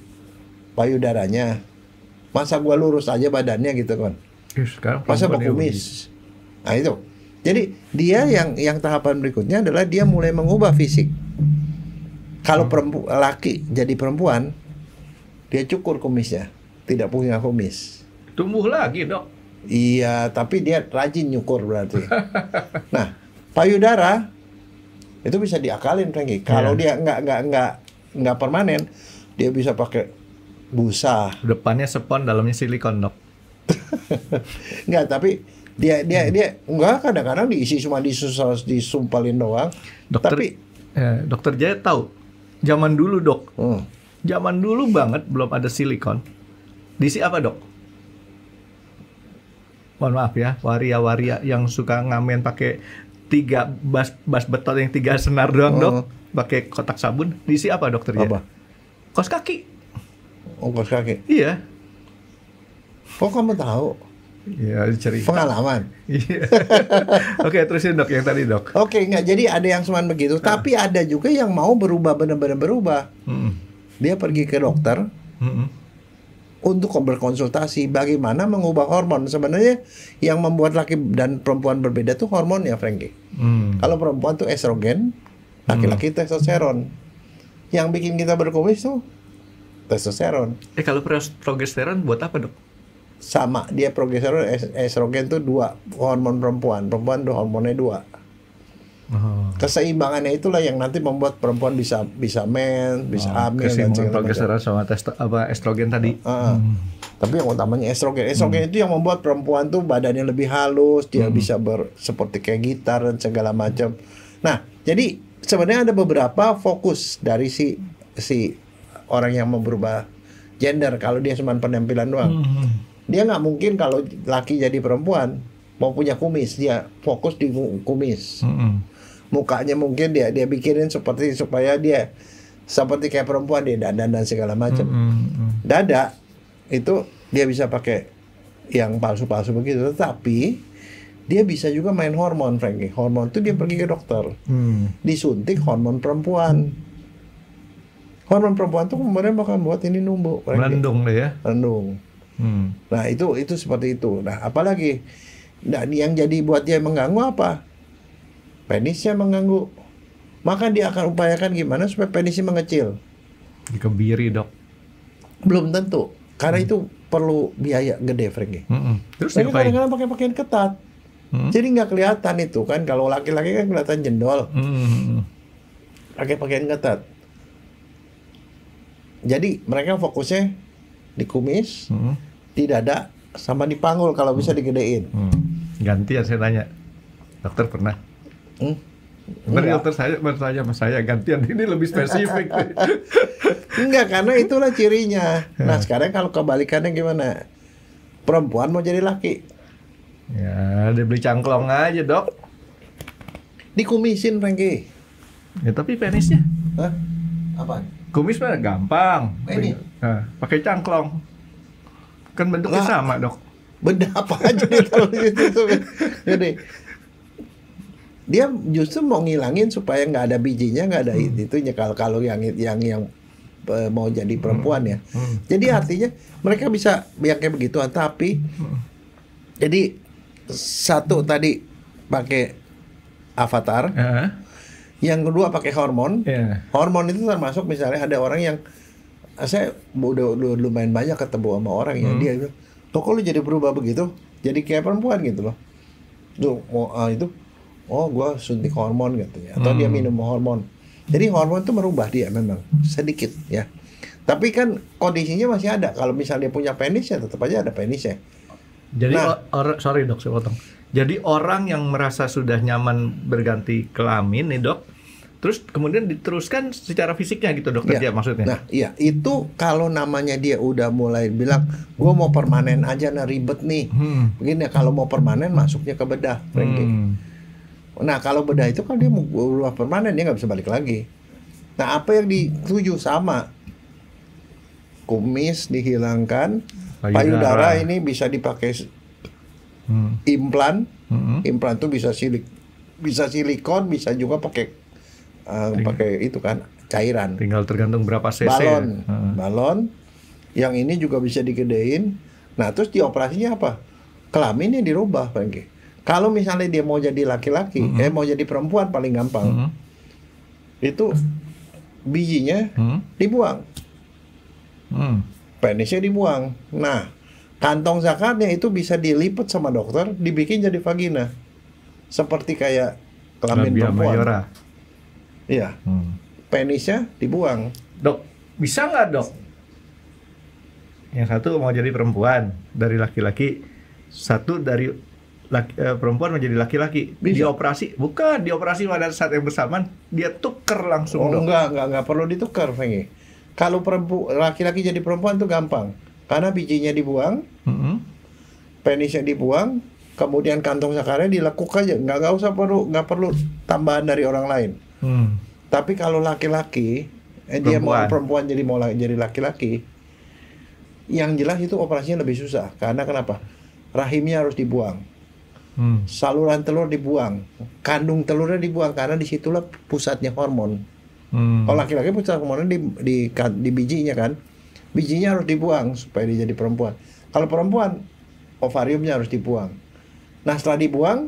payudaranya. Masa gue lurus aja badannya gitu kan. Masa berkumis. Nah itu. Jadi dia yang tahapan berikutnya adalah dia mulai mengubah fisik. Kalau laki jadi perempuan, dia cukur kumisnya, tidak punya kumis. Tumbuh lagi, Dok. Iya, tapi dia rajin nyukur berarti. Nah, payudara itu bisa diakalin, Franky. Kalau dia nggak permanen, dia bisa pakai busa. Depannya spons, dalamnya silikon, Dok. Nggak, tapi dia enggak, kadang-kadang diisi cuma disumpalin doang. Dokter Jaya tahu zaman dulu, Dok. Zaman dulu banget belum ada silikon. Diisi apa, Dok? Mohon maaf ya, waria-waria yang suka ngamen pakai 3 bas beton yang 3 senar doang, Dok. Pakai kotak sabun. Diisi apa, Dokter Jaya? Apa? Kaos kaki. Oh, kaos kaki. Iya. Kok kamu tahu? Iya, cerita. Pengalaman. Iya. Oke, terusin, Dok, yang tadi, Dok. Oke, enggak. Jadi ada yang cuman begitu, tapi ada juga yang mau berubah, benar-benar berubah. Dia pergi ke dokter untuk berkonsultasi bagaimana mengubah hormon. Sebenarnya yang membuat laki dan perempuan berbeda tuh hormon ya, Franky. Kalau perempuan tuh estrogen, laki-laki testosteron. Yang bikin kita berkumis tuh testosteron. Kalau progesteron buat apa, Dok? Sama, dia progesteron, estrogen tuh 2 hormon perempuan tuh hormonnya 2. Keseimbangannya itulah yang nanti membuat perempuan bisa men, bisa hamil dan segala progesteron sama estrogen tadi. Tapi yang utamanya estrogen. Estrogen itu yang membuat perempuan tuh badannya lebih halus, dia bisa seperti kayak gitar dan segala macam. Nah, jadi sebenarnya ada beberapa fokus dari si orang yang mau berubah gender. Kalau dia cuma penampilan doang, dia nggak mungkin kalau laki jadi perempuan mau punya kumis, dia fokus di kumis. Mukanya mungkin dia bikinin seperti supaya dia seperti kayak perempuan, dia dandan dan segala macam. Dada itu dia bisa pakai yang palsu-palsu begitu, tetapi dia bisa juga main hormon, Frankie. Hormon itu dia pergi ke dokter, disuntik hormon perempuan. Hormon perempuan tuh kemudian bakal buat ini numbuh, melendung deh ya. Melendung. Nah itu seperti itu. Nah apalagi, nah, yang jadi buat dia mengganggu apa? Penisnya mengganggu. Maka dia akan upayakan gimana supaya penisnya mengecil. Dikebiri, Dok. Belum tentu, karena itu perlu biaya gede, Frankie. Terus tapi kadang-kadang pakai pakaian ketat. Jadi nggak kelihatan itu kan. Kalau laki-laki kan kelihatan jendol. Pakai pakaian ketat. Jadi mereka fokusnya di kumis, di dada, sama di panggul kalau bisa digedein. Gantian saya tanya, dokter pernah? Dokter saya bertanya sama saya, gantian ini lebih spesifik. Enggak, karena itulah cirinya. Nah sekarang kalau kebalikannya gimana? Perempuan mau jadi laki, ya dia beli cangklong aja, Dok. Dikumisin, Frankie. Ya tapi penisnya? Hah? Apa? Kumis mah gampang. Ini? Nah, pakai cangklong. Kan bentuknya sama, Dok. Beda apa aja nih kalau itu. Jadi dia justru mau ngilangin supaya nggak ada bijinya, nggak ada itunya. Kalau yang mau jadi perempuan ya. Jadi artinya mereka bisa yang kayak begituan, tapi jadi satu tadi pakai avatar, yang kedua pakai hormon. Hormon itu termasuk misalnya ada orang yang saya udah lumayan banyak ketemu sama orang yang dia bilang, kok lu jadi berubah begitu, jadi kayak perempuan gitu loh. Itu gua suntik hormon katanya, atau dia minum hormon. Jadi hormon itu merubah dia memang sedikit ya. Tapi kan kondisinya masih ada. Kalau misalnya dia punya penis ya tetap aja ada penisnya. Jadi sorry Dok, saya potong. Jadi orang yang merasa sudah nyaman berganti kelamin nih, Dok, terus kemudian diteruskan secara fisiknya gitu, Dokter Jaya maksudnya. Nah, iya, itu kalau namanya dia udah mulai bilang, gue mau permanen aja, nah ribet nih. Begini, kalau mau permanen masuknya ke bedah, Frankie. Nah, kalau bedah itu kan dia mau berubah permanen, dia nggak bisa balik lagi. Nah, apa yang dituju sama? Kumis dihilangkan, payudara ini bisa dipakai implan. Implan itu bisa silikon, bisa juga pakai itu kan cairan. Tinggal tergantung berapa cc. Balon. Yang ini juga bisa digedein. Nah, terus dioperasinya apa? Kelaminnya dirubah, Frankie. Kalau misalnya dia mau jadi laki-laki, mau jadi perempuan paling gampang. Itu bijinya dibuang. Penisnya dibuang. Nah, kantong zakarnya itu bisa dilipat sama dokter, dibikin jadi vagina. Seperti kayak kelamin perempuan. Mayora. Iya. Penisnya dibuang. Dok, bisa nggak, Dok? Yang satu mau jadi perempuan dari laki-laki, satu dari perempuan menjadi laki-laki. Dioperasi, bukan dioperasi pada saat yang bersamaan, dia tuker langsung. Dok. Enggak perlu ditukar, Fengi. Kalau laki-laki jadi perempuan itu gampang, karena bijinya dibuang, penisnya dibuang, kemudian kantong zakarnya dilekuk aja, nggak perlu tambahan dari orang lain. Tapi kalau laki-laki, dia mau perempuan mau jadi laki-laki, yang jelas itu operasinya lebih susah. Karena kenapa? Rahimnya harus dibuang, saluran telur dibuang, kandung telurnya dibuang, karena disitulah pusatnya hormon. Kalau laki-laki pusat hormonnya di bijinya kan, bijinya harus dibuang supaya dia jadi perempuan. Kalau perempuan, ovariumnya harus dibuang. Nah setelah dibuang,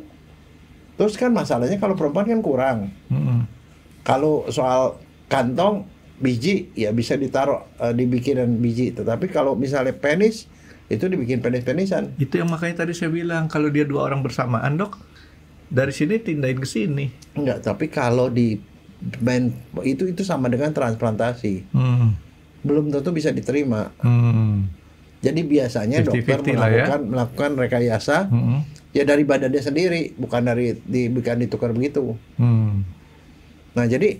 terus kan masalahnya kalau perempuan kan kurang. Kalau soal kantong biji ya bisa ditaruh dibikinan biji. Tetapi kalau misalnya penis itu dibikin penis-penisan. Itu yang makanya tadi saya bilang kalau dia dua orang bersamaan, Dok, dari sini tindain ke sini. Enggak, tapi kalau di itu sama dengan transplantasi. Belum tentu bisa diterima. Jadi biasanya 50-50 dokter lah ya. melakukan rekayasa ya dari badannya sendiri, bukan bukan ditukar begitu. Nah, jadi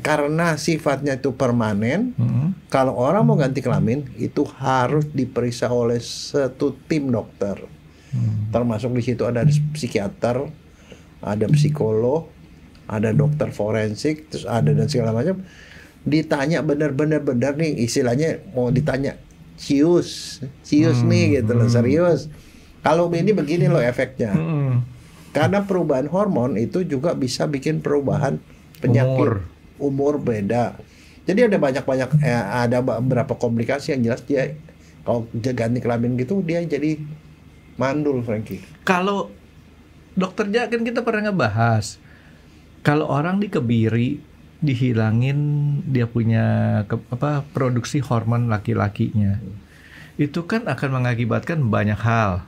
karena sifatnya itu permanen, kalau orang mau ganti kelamin itu harus diperiksa oleh satu tim dokter. Termasuk di situ ada psikiater, ada psikolog, ada dokter forensik, terus ada dan segala macam. Ditanya benar-benar nih, istilahnya mau ditanya cius nih gitu loh, serius. Kalau ini begini loh efeknya. Karena perubahan hormon itu juga bisa bikin perubahan penyakit umur beda. Jadi ada ada beberapa komplikasi yang jelas dia kalau ganti kelamin gitu dia jadi mandul, Frankie. Kalau dokter Ja, kan kita pernah ngebahas kalau orang dikebiri dihilangin dia punya produksi hormon laki-lakinya, itu kan akan mengakibatkan banyak hal,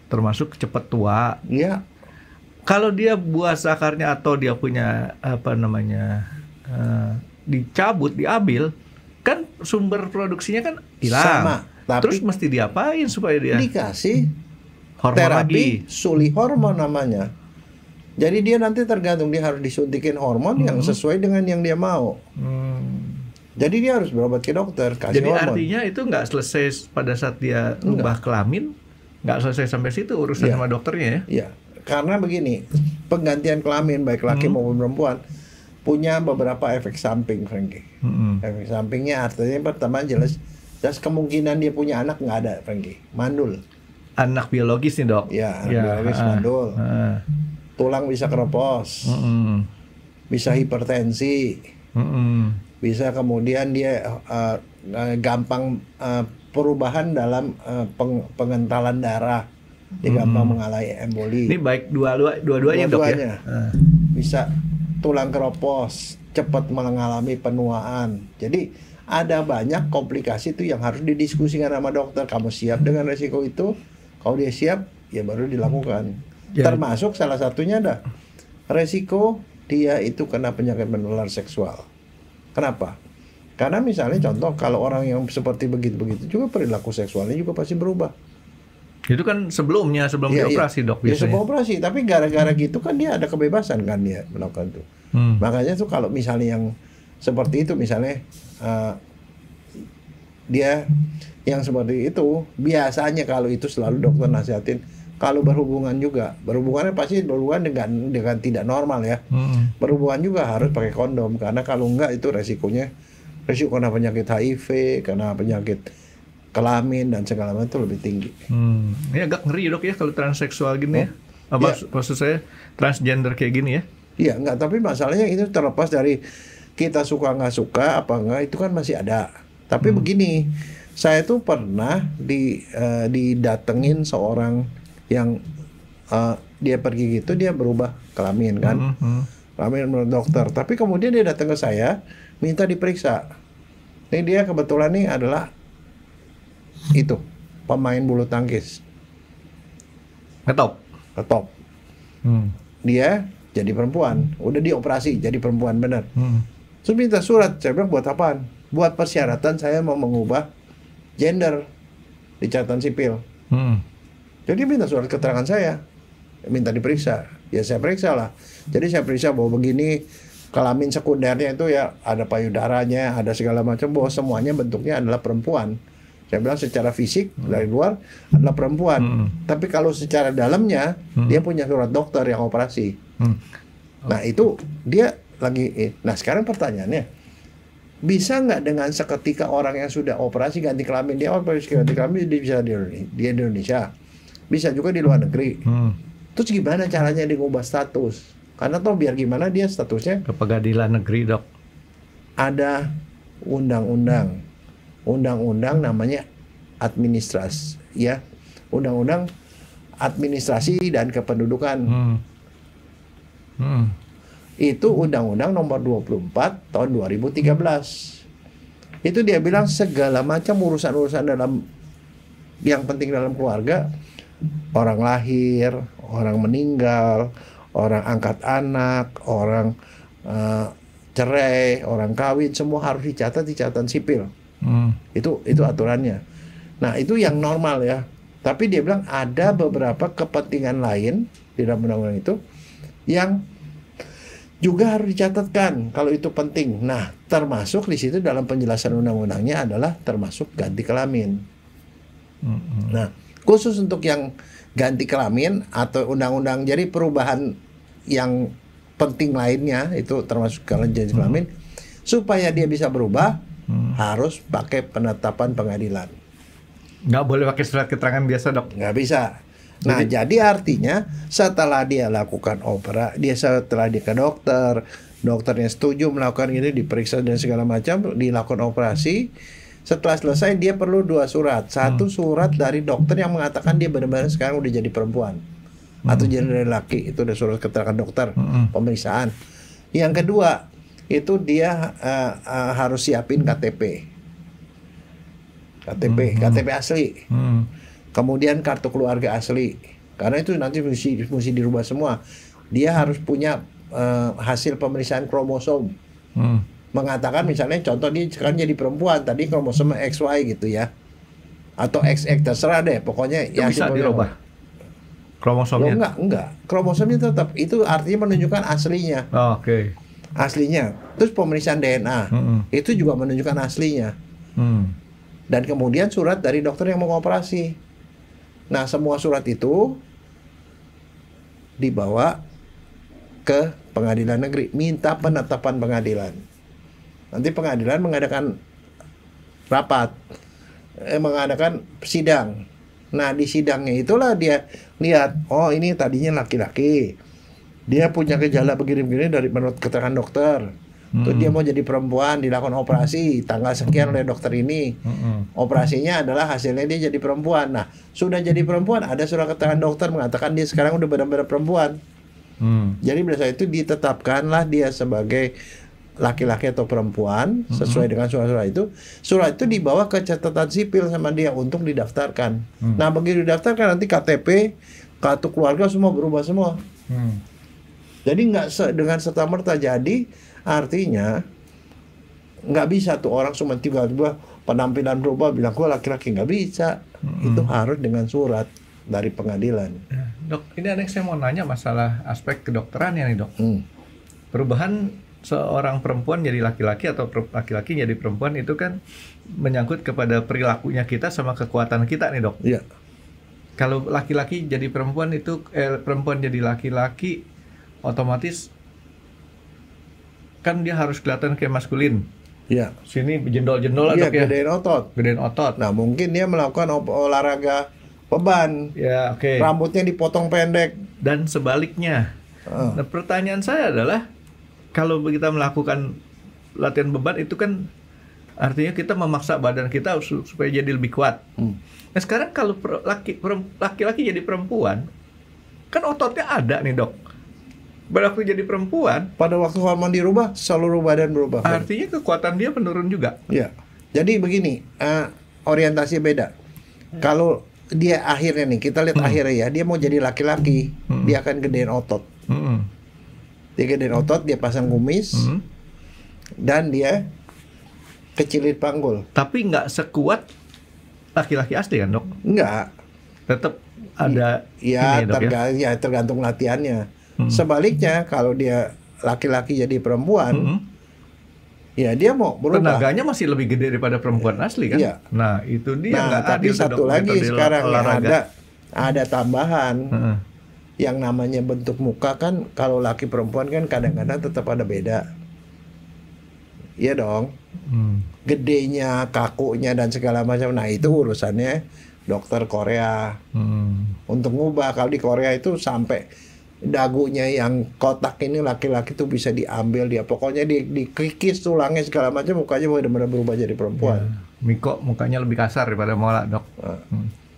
termasuk cepat tua. Iya. Kalau dia buah sakarnya atau dia punya dicabut, diambil, kan sumber produksinya kan hilang. Sama. Tapi terus mesti diapain supaya dia dikasih hormon terapi lagi? suli hormon namanya. Jadi dia nanti tergantung, dia harus disuntikin hormon yang sesuai dengan yang dia mau. Jadi dia harus berobat ke dokter, kasih Jadi hormon. artinya itu nggak selesai pada saat dia ubah kelamin, nggak selesai sampai situ urusan sama dokternya ya? Iya, karena begini, penggantian kelamin baik laki maupun perempuan punya beberapa efek samping, Frankie. Efek sampingnya artinya pertama jelas kemungkinan dia punya anak nggak ada, Frankie. Mandul. Anak biologis nih, Dok? Ya, anak biologis mandul. Tulang bisa keropos, bisa hipertensi, bisa kemudian dia gampang perubahan dalam pengentalan darah, dia gampang mengalami emboli. Ini baik dua-duanya Dok ya? Bisa tulang keropos, cepat mengalami penuaan. Jadi ada banyak komplikasi itu yang harus didiskusikan sama dokter. Kamu siap dengan resiko itu? Kalau dia siap, ya baru dilakukan. Ya. Termasuk salah satunya ada resiko dia itu kena penyakit menular seksual. Kenapa? Karena misalnya contoh kalau orang yang seperti begitu juga perilaku seksualnya juga pasti berubah. Itu kan sebelum dioperasi Dok biasanya. Ya sebelum operasi, tapi gara-gara gitu kan dia ada kebebasan kan dia melakukan itu. Makanya tuh kalau misalnya yang seperti itu misalnya dia yang seperti itu biasanya kalau itu selalu dokter nasihatin kalau berhubungannya pasti berhubungan dengan tidak normal ya. Berhubungan juga harus pakai kondom karena kalau enggak itu resiko kena penyakit HIV, kena penyakit kelamin dan segala macam itu lebih tinggi. Ini agak ngeri Dok ya kalau transseksual gini ya. Maksud saya transgender kayak gini ya. Iya, enggak, tapi masalahnya itu terlepas dari kita suka nggak suka apa enggak itu kan masih ada. Tapi begini, saya tuh pernah didatengin seorang yang dia pergi gitu, dia berubah kelamin kan, kelamin menurut dokter. Tapi kemudian dia datang ke saya, minta diperiksa. Ini dia kebetulan nih adalah itu pemain bulu tangkis. Ketop. Dia jadi perempuan, udah dioperasi jadi perempuan benar. Terus minta surat, saya bilang buat apaan? Buat persyaratan saya mau mengubah gender di catatan sipil. Jadi minta surat keterangan saya, minta diperiksa. Ya saya periksa lah. Jadi saya periksa bahwa begini kelamin sekundernya itu ya ada payudaranya, ada segala macam, bahwa semuanya bentuknya adalah perempuan. Saya bilang secara fisik dari luar adalah perempuan. Tapi kalau secara dalamnya dia punya surat dokter yang operasi. Nah itu dia lagi. Nah sekarang pertanyaannya, bisa nggak dengan seketika orang yang sudah operasi ganti kelamin, dia operasi ganti kelamin dia bisa di Indonesia, bisa juga di luar negeri. Terus gimana caranya dia ngubah status? Karena toh biar gimana dia statusnya ke pengadilan negeri Dok. Ada undang-undang namanya administrasi ya, undang-undang administrasi dan kependudukan. Itu undang-undang nomor 24 tahun 2013. Itu dia bilang segala macam urusan-urusan dalam yang penting dalam keluarga orang lahir, orang meninggal, orang angkat anak, orang cerai, orang kawin, semua harus dicatat di catatan sipil. Itu aturannya. Nah, itu yang normal ya. Tapi dia bilang ada beberapa kepentingan lain di dalam undang-undang itu yang juga harus dicatatkan kalau itu penting. Nah, termasuk di situ dalam penjelasan undang-undangnya adalah termasuk ganti kelamin. Nah, khusus untuk yang ganti kelamin atau undang-undang, jadi perubahan yang penting lainnya itu termasuk ganti kelamin, supaya dia bisa berubah harus pakai penetapan pengadilan. Nggak boleh pakai surat keterangan biasa, Dok? Nggak bisa. Nah, jadi artinya setelah dia lakukan setelah dia ke dokter, dokternya setuju melakukan ini, diperiksa dan segala macam, dilakukan operasi. Setelah selesai dia perlu 2 surat. Satu surat dari dokter yang mengatakan dia benar-benar sekarang udah jadi perempuan atau jadi laki, itu udah surat keterangan dokter pemeriksaan. Yang kedua itu dia harus siapin KTP asli. Kemudian kartu keluarga asli, karena itu nanti mesti dirubah semua. Dia harus punya hasil pemeriksaan kromosom, mengatakan misalnya contoh dia sekarang jadi perempuan, tadi kromosom XY gitu ya, atau XX, terserah deh, pokoknya itu ya bisa dirubah kromosomnya. Enggak, kromosomnya tetap, itu artinya menunjukkan aslinya. Oke. Aslinya. Terus pemeriksaan DNA itu juga menunjukkan aslinya. Dan kemudian surat dari dokter yang mau operasi. Nah, semua surat itu dibawa ke pengadilan negeri, minta penetapan pengadilan. Nanti pengadilan mengadakan rapat, mengadakan sidang. Nah, di sidangnya itulah dia lihat, oh ini tadinya laki-laki, dia punya gejala begini-begini dari menurut keterangan dokter. Terus dia mau jadi perempuan, dilakukan operasi tanggal sekian oleh dokter ini. Operasinya adalah hasilnya dia jadi perempuan. Nah, sudah jadi perempuan, ada surat keterangan dokter mengatakan dia sekarang udah benar-benar perempuan. Jadi berdasarkan itu ditetapkanlah dia sebagai laki-laki atau perempuan sesuai dengan surat-surat itu. Surat itu dibawa ke catatan sipil sama dia untuk didaftarkan. Nah, begitu didaftarkan nanti KTP, kartu keluarga semua berubah semua. Jadi nggak dengan serta-merta. Jadi artinya nggak bisa tuh orang cuma tiba-tiba penampilan berubah bilang gue laki-laki, nggak bisa. Itu harus dengan surat dari pengadilan. Dok, ini ada yang saya mau nanya masalah aspek kedokterannya nih, Dok. Perubahan seorang perempuan jadi laki-laki atau laki-laki jadi perempuan itu kan menyangkut kepada perilakunya kita sama kekuatan kita nih, Dok. Iya. Kalau laki-laki jadi perempuan itu perempuan jadi laki-laki, otomatis kan dia harus kelihatan kayak maskulin. Iya. Sini jendol-jendol lah, Iya, Dok, ya. gedein otot. Nah, mungkin dia melakukan olahraga beban. Ya, oke. Rambutnya dipotong pendek. Dan sebaliknya. Nah, pertanyaan saya adalah, kalau kita melakukan latihan beban itu kan artinya kita memaksa badan kita supaya jadi lebih kuat. Nah, sekarang kalau laki-laki jadi perempuan, kan ototnya ada nih, Dok. Pada waktu jadi perempuan, pada waktu hormon dirubah, seluruh badan berubah. Artinya kekuatan dia menurun juga. Iya. Jadi begini, orientasi beda. Kalau dia akhirnya nih, kita lihat akhirnya ya, dia mau jadi laki-laki, dia akan gedein otot. Dia gedein otot, dia pasang kumis, dan dia kecilin panggul. Tapi nggak sekuat laki-laki asli kan, Dok? Nggak. Tetap ada ya, ini, Dok, ya tergantung latihannya. Sebaliknya kalau dia laki-laki jadi perempuan, ya dia mau berubah. Tenaganya masih lebih gede daripada perempuan asli kan? Iya. Nah, itu dia. Nah, tapi satu lagi sekarang ada tambahan yang namanya bentuk muka kan, kalau laki perempuan kan kadang-kadang tetap ada beda. Iya dong. Gedenya, kakunya dan segala macam. Nah, itu urusannya dokter Korea. Untuk ngubah, kalau di Korea itu sampai dagunya yang kotak ini laki-laki tuh bisa diambil dia, pokoknya dikikis tulangnya segala macam, mukanya benar-benar berubah jadi perempuan. Ya, Miko mukanya lebih kasar daripada Mola, Dok.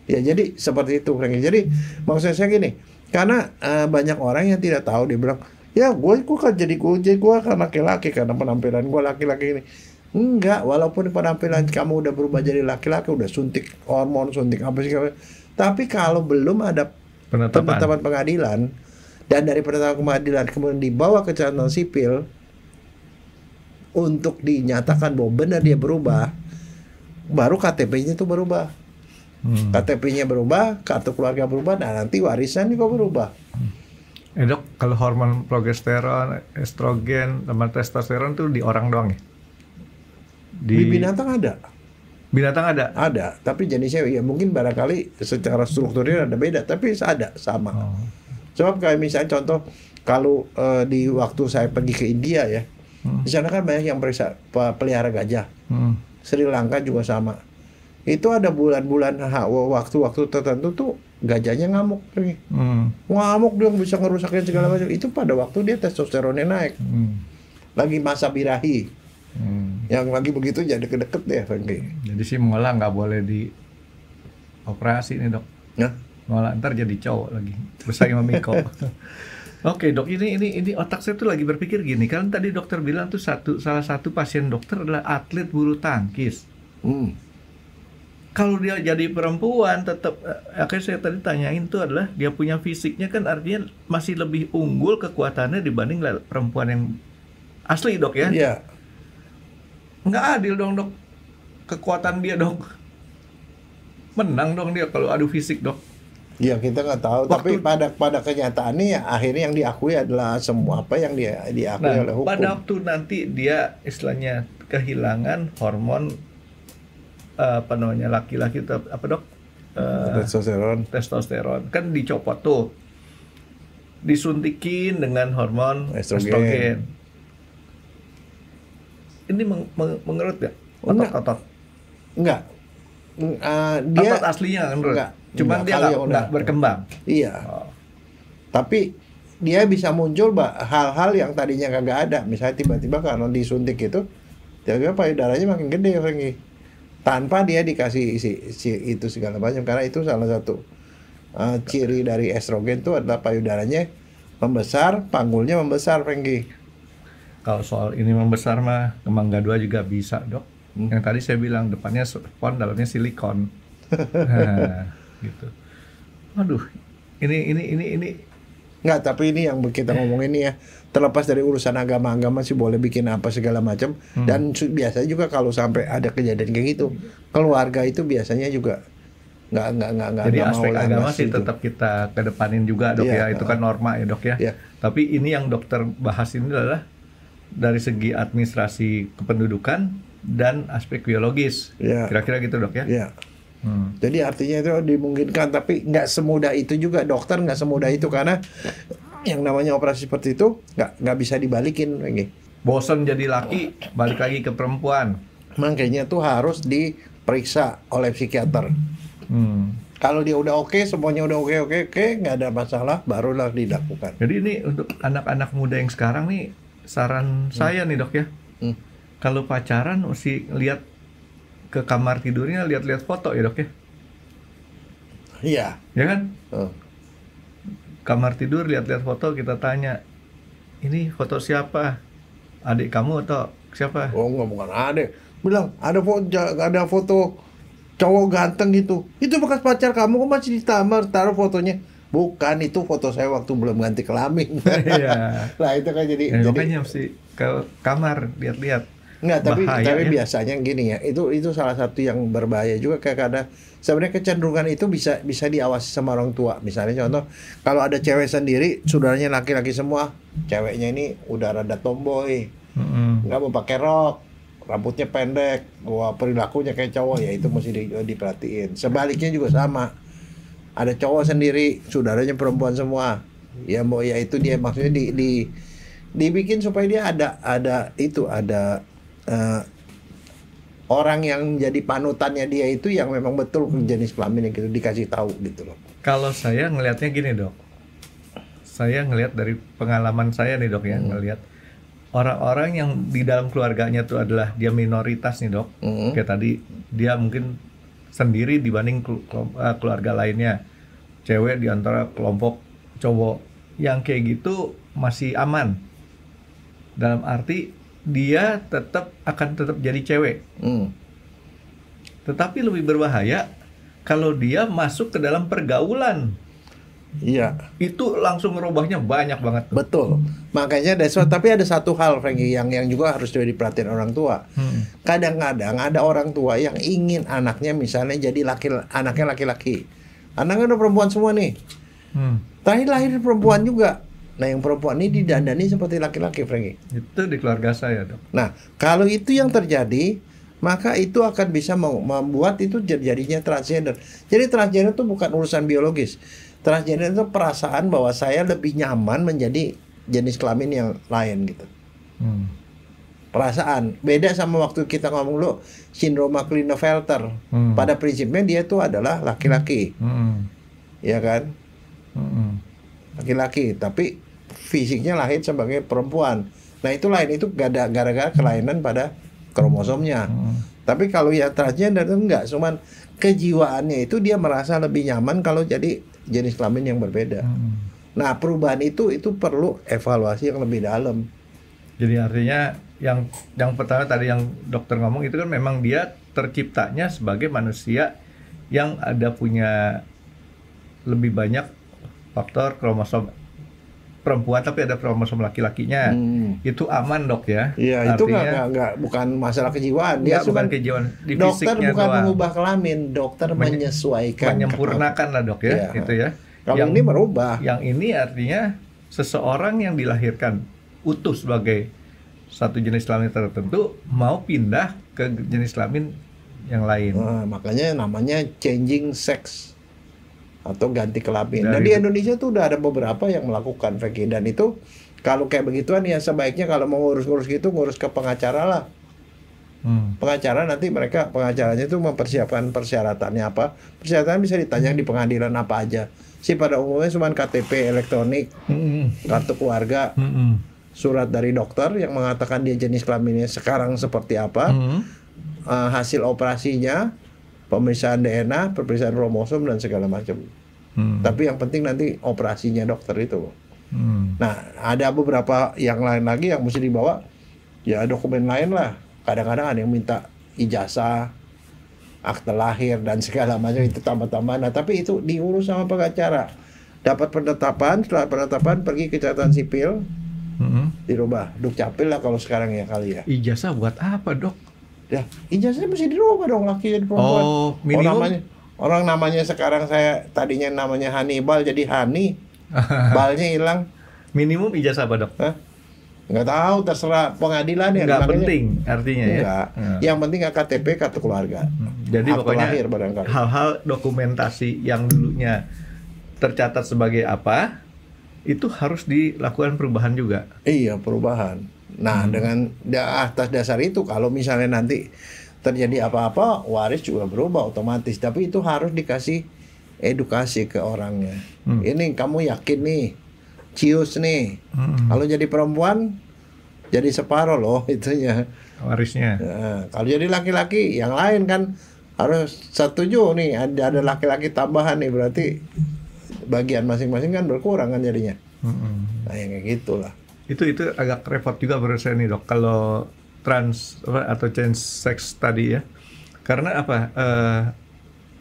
Ya, jadi seperti itu, Frank. Jadi maksud saya gini, karena banyak orang yang tidak tahu, dia bilang, ya gue kan jadi gue kan laki-laki karena penampilan gue laki-laki ini. Enggak, walaupun penampilan kamu udah berubah jadi laki-laki, udah suntik hormon, suntik apa sih, tapi kalau belum ada penetapan pengadilan, dan dari penetapan pengadilan kemudian dibawa ke catatan sipil untuk dinyatakan bahwa benar dia berubah, baru KTP-nya itu berubah. KTP-nya berubah, kartu keluarga berubah, nah nanti warisan juga berubah. Dok, kalau hormon progesteron, estrogen, sama testosteron tuh di orang doang ya? Di binatang ada. Binatang ada? Ada, tapi jenisnya ya mungkin barangkali secara strukturnya ada beda, tapi ada sama. Sebab kayak misalnya contoh, kalau di waktu saya pergi ke India ya, di sana kan banyak yang pelihara gajah. Sri Lanka juga sama. Itu ada bulan-bulan waktu-waktu tertentu tuh gajahnya ngamuk nih. Ngamuk, dia bisa ngerusakin segala macam. Itu pada waktu dia testosteronnya naik. Lagi masa birahi. Yang lagi begitu jadi deket deh, Franky. Jadi si Mola nggak boleh dioperasi nih dok. Nah, Mola ntar jadi cowok lagi bersaing sama Miko. Oke dok, ini otak saya tuh lagi berpikir gini. Kan tadi dokter bilang tuh salah satu pasien dokter adalah atlet bulu tangkis. Kalau dia jadi perempuan tetap, akhirnya saya tadi tanyain tuh adalah dia punya fisiknya kan artinya masih lebih unggul kekuatannya dibanding perempuan yang asli dok ya. Iya. Nggak adil dong dok, kekuatan dia dok, menang dong dia kalau adu fisik dok. Ya kita nggak tahu, tapi pada kenyataannya ya akhirnya yang diakui adalah semua apa yang dia diakui oleh hukum. Pada waktu nanti dia istilahnya kehilangan hormon apa namanya laki-laki itu apa dok? Testosteron kan dicopot tuh, disuntikin dengan hormon estrogen. Ini mengerut nggak? Otot? Enggak. Dia otot aslinya menurut. Cuman dia nggak berkembang. Iya. Tapi dia bisa muncul hal-hal yang tadinya kagak ada. Misalnya tiba-tiba karena disuntik itu, tiba-tiba payudaranya makin gede lagi. Tanpa dia dikasih itu segala macam. Karena itu salah satu ciri dari estrogen itu adalah payudaranya membesar, panggulnya membesar, Franky. Kalau soal ini membesar mah kemangga 2 juga bisa dok. Yang tadi saya bilang depannya spon, dalamnya silikon. Gitu. Aduh, ini. Nggak, tapi ini yang kita ngomongin ini ya, terlepas dari urusan agama sih boleh bikin apa segala macam. Dan biasanya juga kalau sampai ada kejadian kayak gitu, keluarga itu biasanya juga nggak. Jadi aspek agama sih tetap kita kedepanin juga dok ya. Itu kan norma ya dok ya. Tapi ini yang dokter bahas ini adalah dari segi administrasi kependudukan dan aspek biologis. Kira-kira gitu dok ya. Jadi artinya itu dimungkinkan, tapi nggak semudah itu juga, dokter nggak semudah itu, karena yang namanya operasi seperti itu nggak bisa dibalikin lagi. Bosan jadi laki, balik lagi ke perempuan. Makanya tuh harus diperiksa oleh psikiater. Kalau dia udah oke, semuanya udah oke, nggak ada masalah, barulah dilakukan. Jadi ini untuk anak-anak muda yang sekarang nih, saran saya nih dok ya, kalau pacaran mesti lihat ke kamar tidurnya, lihat-lihat foto ya dok ya. Iya. Ya kan? Kamar tidur lihat-lihat foto, kita tanya, ini foto siapa? Adik kamu atau siapa? Oh nggak, bukan adik. Bilang ada foto cowok ganteng gitu. Itu bekas pacar kamu, kok masih di kamar taruh fotonya? Bukan, itu foto saya waktu belum ganti kelamin. Iya. Nah itu kan jadi makanya mesti ke kamar lihat-lihat. Enggak, tapi ya? biasanya gini ya, itu salah satu yang berbahaya juga, kayak ada sebenarnya kecenderungan itu bisa diawasi sama orang tua. Misalnya contoh, kalau ada cewek sendiri, saudaranya laki-laki semua, ceweknya ini udah rada tomboy, nggak mau pakai rok, rambutnya pendek, perilakunya kayak cowok, ya itu mesti diperhatiin. Sebaliknya juga sama, ada cowok sendiri, saudaranya perempuan semua, ya mau ya itu dia maksudnya dibikin supaya dia ada orang yang jadi panutannya dia itu yang memang betul jenis kelamin yang gitu, dikasih tahu gitu loh. Kalau saya ngelihatnya gini dok, saya ngelihat dari pengalaman saya nih dok ya, ngelihat orang-orang yang di dalam keluarganya tuh adalah dia minoritas nih dok, kayak tadi dia mungkin sendiri dibanding keluarga lainnya, cewek di antara kelompok cowok, yang kayak gitu masih aman. Dalam arti dia akan tetap jadi cewek. Tetapi lebih berbahaya kalau dia masuk ke dalam pergaulan. Iya. Itu langsung merubahnya banyak banget. Betul. Makanya tapi ada satu hal, Frankie, yang juga harus diperhatiin orang tua. Kadang-kadang ada orang tua yang ingin anaknya misalnya jadi anaknya laki-laki. Anaknya udah perempuan semua nih. Terakhir lahir perempuan juga. Nah, yang perempuan ini didandani seperti laki-laki, Frankie. Itu di keluarga saya, Dok. Nah, kalau itu yang terjadi, maka itu akan bisa membuat itu jadinya transgender. Jadi transgender itu bukan urusan biologis. Transgender itu perasaan bahwa saya lebih nyaman menjadi jenis kelamin yang lain gitu. Perasaan. Beda sama waktu kita ngomong dulu sindroma Klinefelter. Pada prinsipnya dia itu adalah laki-laki. Ya kan? Laki-laki, tapi fisiknya lahir sebagai perempuan. Nah, itu lain, itu gara-gara kelainan pada kromosomnya. Tapi kalau ya transgender itu enggak, cuman kejiwaannya itu dia merasa lebih nyaman kalau jadi jenis kelamin yang berbeda. Nah, perubahan itu perlu evaluasi yang lebih dalam. Jadi artinya yang pertama tadi yang dokter ngomong itu kan memang dia terciptanya sebagai manusia yang ada punya lebih banyak faktor kromosom perempuan tapi ada kromosom laki-lakinya. Itu aman, Dok, ya? Iya, itu enggak bukan masalah kejiwaan. Dia bukan kejiwaan, di dokter fisiknya bukan doang. mengubah kelamin, dokter menyesuaikan. Menyempurnakan lah, Dok, ya, gitu ya. Kalau ini merubah. Yang ini artinya seseorang yang dilahirkan utuh sebagai satu jenis kelamin tertentu mau pindah ke jenis kelamin yang lain. Nah, makanya namanya changing sex atau ganti kelamin. Dan di Indonesia tuh udah ada beberapa yang melakukan, Frankie. Dan itu kalau kayak begituan ya sebaiknya kalau mau ngurus gitu ngurus ke pengacara lah. Pengacara nanti pengacaranya itu mempersiapkan persyaratannya apa. Persyaratan bisa ditanya di pengadilan apa aja. Pada umumnya cuma KTP elektronik, kartu keluarga, surat dari dokter yang mengatakan dia jenis kelaminnya sekarang seperti apa, hasil operasinya, pemeriksaan DNA, pemeriksaan kromosom dan segala macam. Tapi yang penting nanti operasinya dokter itu. Nah, ada beberapa yang lain lagi yang mesti dibawa, ya dokumen lain lah. Kadang-kadang ada yang minta ijazah, akte lahir dan segala macam itu tambah-tambah. Nah, tapi itu diurus sama pengacara. Dapat penetapan, setelah penetapan pergi ke catatan sipil, dirubah. Dukcapil lah kalau sekarang ya kali ya. Ijazah buat apa, Dok? Ya, ijazahnya mesti dirubah dong, laki jadi perempuan. Oh, minimum. Orang namanya sekarang saya tadinya namanya Hannibal jadi Hani. Balnya hilang. Minimum ijazah apa, Dok? Nggak tahu, terserah pengadilan ya. Nggak penting artinya ya. Enggak. Yang penting KTP, kartu keluarga. Jadi akte pokoknya lahir barangkali. hal-hal dokumentasi yang dulunya tercatat sebagai apa itu harus dilakukan perubahan juga. Iya, perubahan. Nah, dengan atas dasar itu kalau misalnya nanti terjadi apa-apa, waris juga berubah otomatis. Tapi itu harus dikasih edukasi ke orangnya. Ini kamu yakin nih, cius nih. Kalau jadi perempuan, jadi separuh loh itunya. Warisnya. Nah, kalau jadi laki-laki, yang lain kan harus setuju nih. Ada laki-laki tambahan nih, berarti bagian masing-masing kan berkurang kan jadinya. Nah, yang kayak gitulah. Itu agak repot juga menurut saya nih, Dok, kalau trans atau change sex tadi ya. Karena apa?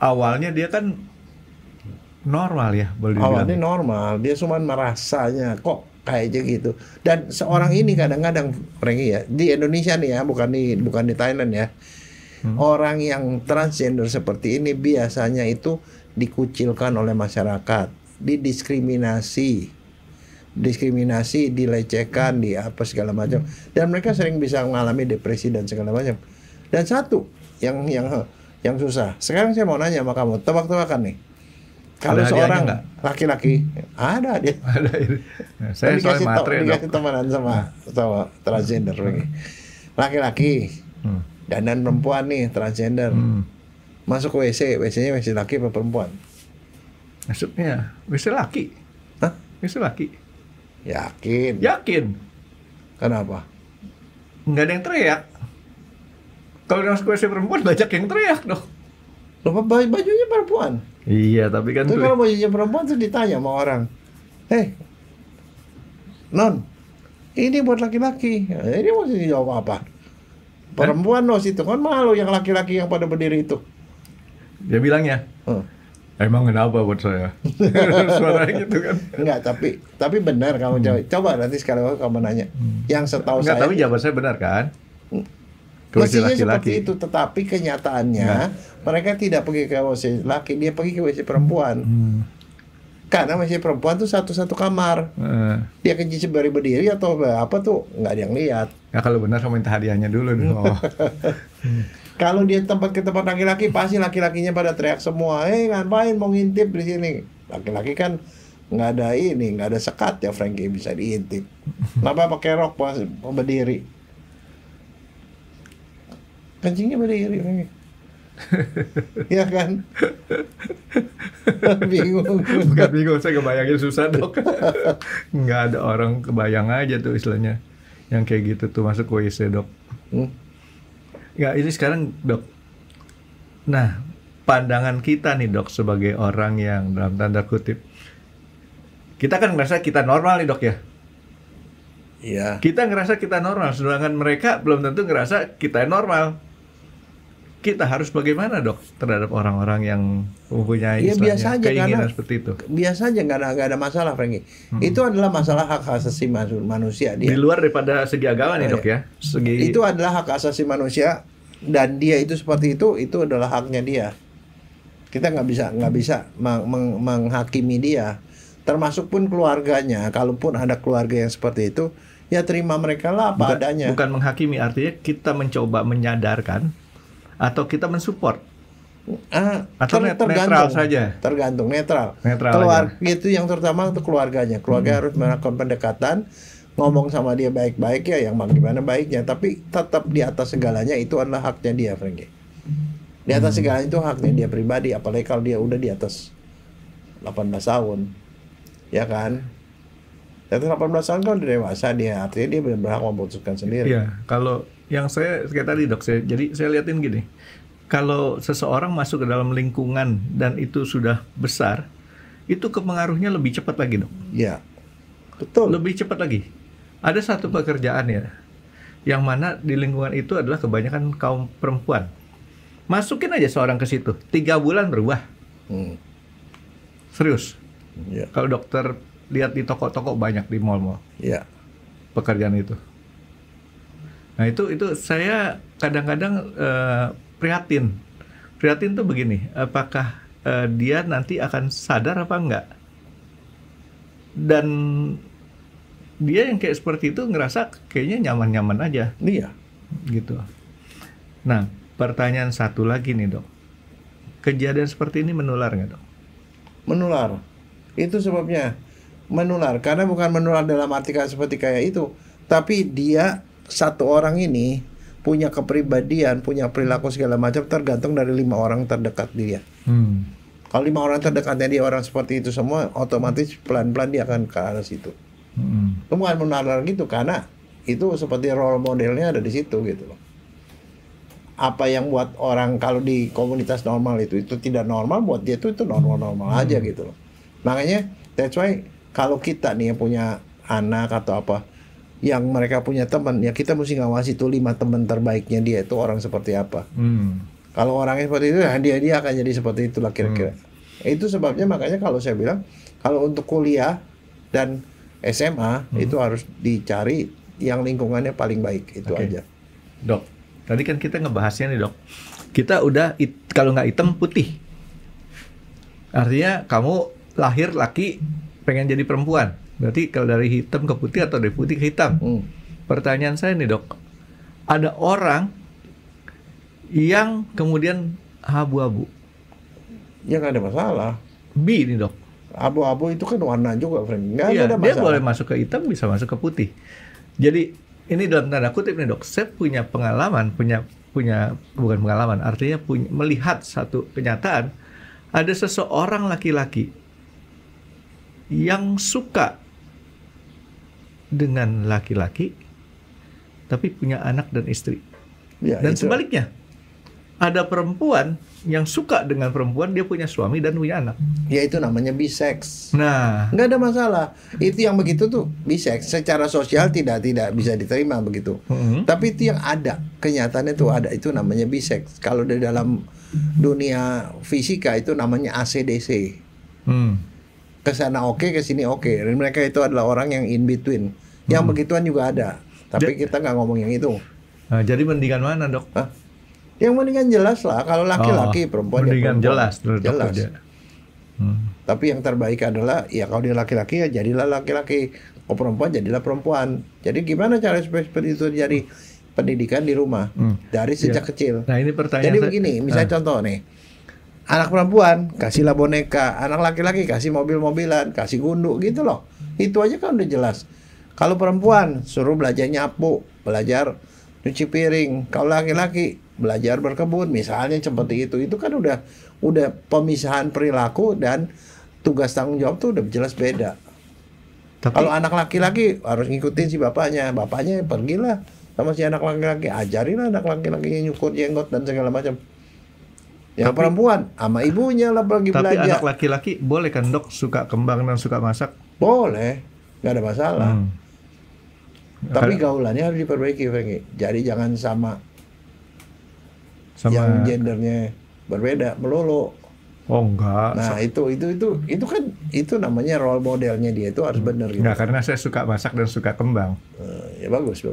Awalnya dia kan normal ya, boleh dibilang. Awalnya normal, dia cuma merasanya kok kayaknya gitu. Dan seorang ini kadang-kadang, Frankie ya, di Indonesia nih ya, bukan di Thailand ya. Orang yang transgender seperti ini biasanya itu dikucilkan oleh masyarakat, didiskriminasi, dilecehkan, di apa segala macam. Dan mereka sering bisa mengalami depresi dan segala macam. Dan satu yang susah. Sekarang saya mau nanya sama kamu, tebak-tebakan nih. Kalau seorang laki-laki, ada dia. Ada ini. Nah, saya soal matre, dikasih temenan sama transgender lagi. Laki-laki, dan perempuan nih transgender. Masuk ke WC-nya WC laki apa perempuan? Maksudnya WC laki. Hah? WC laki. Yakin. Kenapa? Nggak ada yang teriak. Kalau masuk WC perempuan banyak yang teriak, Dok. Loh, bajunya perempuan. Iya, tapi kan tuh kalau bajunya perempuan tuh ditanya sama orang, non, Ini buat laki-laki. Ini mesti jawab apa? Perempuan loh situ kan malu yang laki-laki yang pada berdiri itu. Dia bilangnya, emang kenapa buat saya? Suaranya gitu kan. Enggak, tapi benar kamu jawab. Coba nanti sekali kamu nanya. Yang setahu Enggak, saya. tapi jawaban saya benar kan? Mestinya seperti itu, tetapi kenyataannya mereka tidak pergi ke WC laki, dia pergi ke WC perempuan. Karena WC perempuan tuh satu-satu kamar. Dia kencing berdiri atau apa tuh nggak ada yang lihat. Ya kalau benar kamu minta hadiahnya dulu dong. Kalau dia tempat ke tempat laki-laki, pasti laki-lakinya pada teriak semua. Ngapain mau ngintip di sini? Laki-laki kan nggak ada ini, nggak ada sekat ya Frankie bisa diintip. Kenapa pakai rok pas berdiri? Kencingnya berdiri Frankie. Ya kan? Bingung. Bukan bingung, saya kebayangin susah dok. Nggak ada orang kebayang aja tuh istilahnya. Yang kayak gitu tuh masuk WC dok. Ya ini sekarang dok. Nah, pandangan kita nih dok sebagai orang yang dalam tanda kutip, kita kan ngerasa kita normal nih dok ya. Iya. Kita ngerasa kita normal, sedangkan mereka belum tentu ngerasa kita normal. Kita harus bagaimana dok terhadap orang-orang yang mempunyai biasa aja, keinginan karena seperti itu? Biasa aja, nggak ada masalah Frankie. Itu adalah masalah hak asasi manusia dia. Di luar daripada segi agama nih dok ya. Itu adalah hak asasi manusia dan dia itu seperti itu adalah haknya dia. Kita nggak bisa menghakimi dia. Termasuk pun keluarganya. Kalaupun ada keluarga yang seperti itu, ya terima mereka lah apa adanya. Bukan menghakimi, artinya kita mencoba menyadarkan atau kita mensupport. Atau netral saja. Tergantung netral. Keluarga itu yang terutama untuk keluarganya. Keluarga harus melakukan pendekatan, ngomong sama dia baik-baik ya, yang gimana baiknya. Tapi tetap di atas segalanya itu adalah haknya dia, Frankie. Di atas segalanya itu haknya dia pribadi, apalagi kalau dia udah di atas 18 tahun, ya kan? Di atas 18 tahun kan udah dewasa dia, artinya dia berhak memutuskan sendiri. Iya, kalau yang saya kayak tadi dok, jadi saya liatin gini, kalau seseorang masuk ke dalam lingkungan dan itu sudah besar, itu kepengaruhnya lebih cepat lagi dok. Iya, betul. Lebih cepat lagi. Ada satu pekerjaan ya, yang mana di lingkungan itu adalah kebanyakan kaum perempuan. Masukin aja seorang ke situ, 3 bulan berubah. Serius. Ya. Kalau dokter lihat di toko-toko banyak di mall-mall. Ya. Pekerjaan itu. Nah itu saya kadang-kadang prihatin. Prihatin tuh begini, apakah dia nanti akan sadar apa enggak? Dan dia yang kayak seperti itu ngerasa kayaknya nyaman-nyaman aja. Iya. Gitu. Nah, pertanyaan satu lagi nih dok. Kejadian seperti ini menular nggak dok? Menular. Itu sebabnya menular. Karena bukan menular dalam arti seperti kayak itu. Tapi dia satu orang ini punya kepribadian, punya perilaku segala macam tergantung dari 5 orang terdekat dia. Kalau 5 orang terdekatnya dia orang seperti itu semua, otomatis pelan-pelan dia akan ke arah situ. Itu bukan menular gitu, karena itu seperti role modelnya ada di situ gitu loh. Apa yang buat orang kalau di komunitas normal itu tidak normal, buat dia itu normal-normal aja gitu loh. Makanya that's why kalau kita nih yang punya anak atau apa, yang mereka punya teman, ya kita mesti ngawasi tuh 5 teman terbaiknya dia itu orang seperti apa. Kalau orangnya seperti itu, dia akan jadi seperti itulah kira-kira. Itu sebabnya makanya kalau saya bilang, kalau untuk kuliah dan SMA itu harus dicari yang lingkungannya paling baik, itu aja. Dok, tadi kan kita ngebahasnya nih dok, kita udah kalau nggak hitam putih, artinya kamu lahir laki pengen jadi perempuan. Berarti kalau dari hitam ke putih atau dari putih ke hitam. Pertanyaan saya nih dok, ada orang yang kemudian abu-abu. Ya nggak ada masalah. B nih dok. Abu-abu itu kan warna juga, friend. Nggak ada masalah. Dia boleh masuk ke hitam, bisa masuk ke putih. Jadi ini dalam tanda kutip nih dok, saya punya pengalaman, bukan pengalaman, artinya melihat satu kenyataan, ada seseorang laki-laki yang suka dengan laki-laki tapi punya anak dan istri. Ya, dan itu. sebaliknya ada perempuan yang suka dengan perempuan, dia punya suami dan punya anak. Ya itu namanya bisex. Nah, Nggak ada masalah. Itu yang begitu tuh bisex. Secara sosial tidak bisa diterima begitu. Tapi itu yang ada, kenyataannya itu ada. Itu namanya bisex. Kalau di dalam dunia fisika itu namanya ACDC. Kesana oke, kesini oke. Dan mereka itu adalah orang yang in between. Yang begituan juga ada. Tapi kita nggak ngomong yang itu. Nah, jadi mendingan mana, Dok? Hah? Yang mendingan jelas lah. Kalau laki-laki, perempuan ya mendingan perempuan. jelas, Jelas. Hmm. Tapi yang terbaik adalah ya kalau dia laki-laki ya jadilah laki-laki, kalau perempuan jadilah perempuan. Jadi gimana cara supaya seperti itu jadi pendidikan di rumah dari sejak kecil. Nah, ini pertanyaan. Jadi begini, misalnya contoh nih, anak perempuan kasihlah boneka, anak laki-laki kasih mobil-mobilan, kasih gundu gitu loh. Itu aja kan udah jelas. Kalau perempuan suruh belajar nyapu, belajar cuci piring. Kalau laki-laki belajar berkebun, misalnya seperti itu kan udah pemisahan perilaku dan tugas tanggung jawab tuh udah jelas beda. Kalau anak laki-laki harus ngikutin si bapaknya pergilah sama si anak laki-laki, ajarilah anak laki-laki nyukur jenggot dan segala macam. Yang perempuan sama ibunya lah pergi belajar. Tapi anak laki-laki boleh kan, Dok, suka kembang dan suka masak? Boleh, nggak ada masalah. Tapi gaulannya harus diperbaiki, Franky. Jadi jangan sama yang gendernya berbeda melulu. Oh enggak. Nah itu kan itu namanya role modelnya dia itu harus benar gitu. Enggak, karena saya suka masak dan suka kembang. Ya bagus.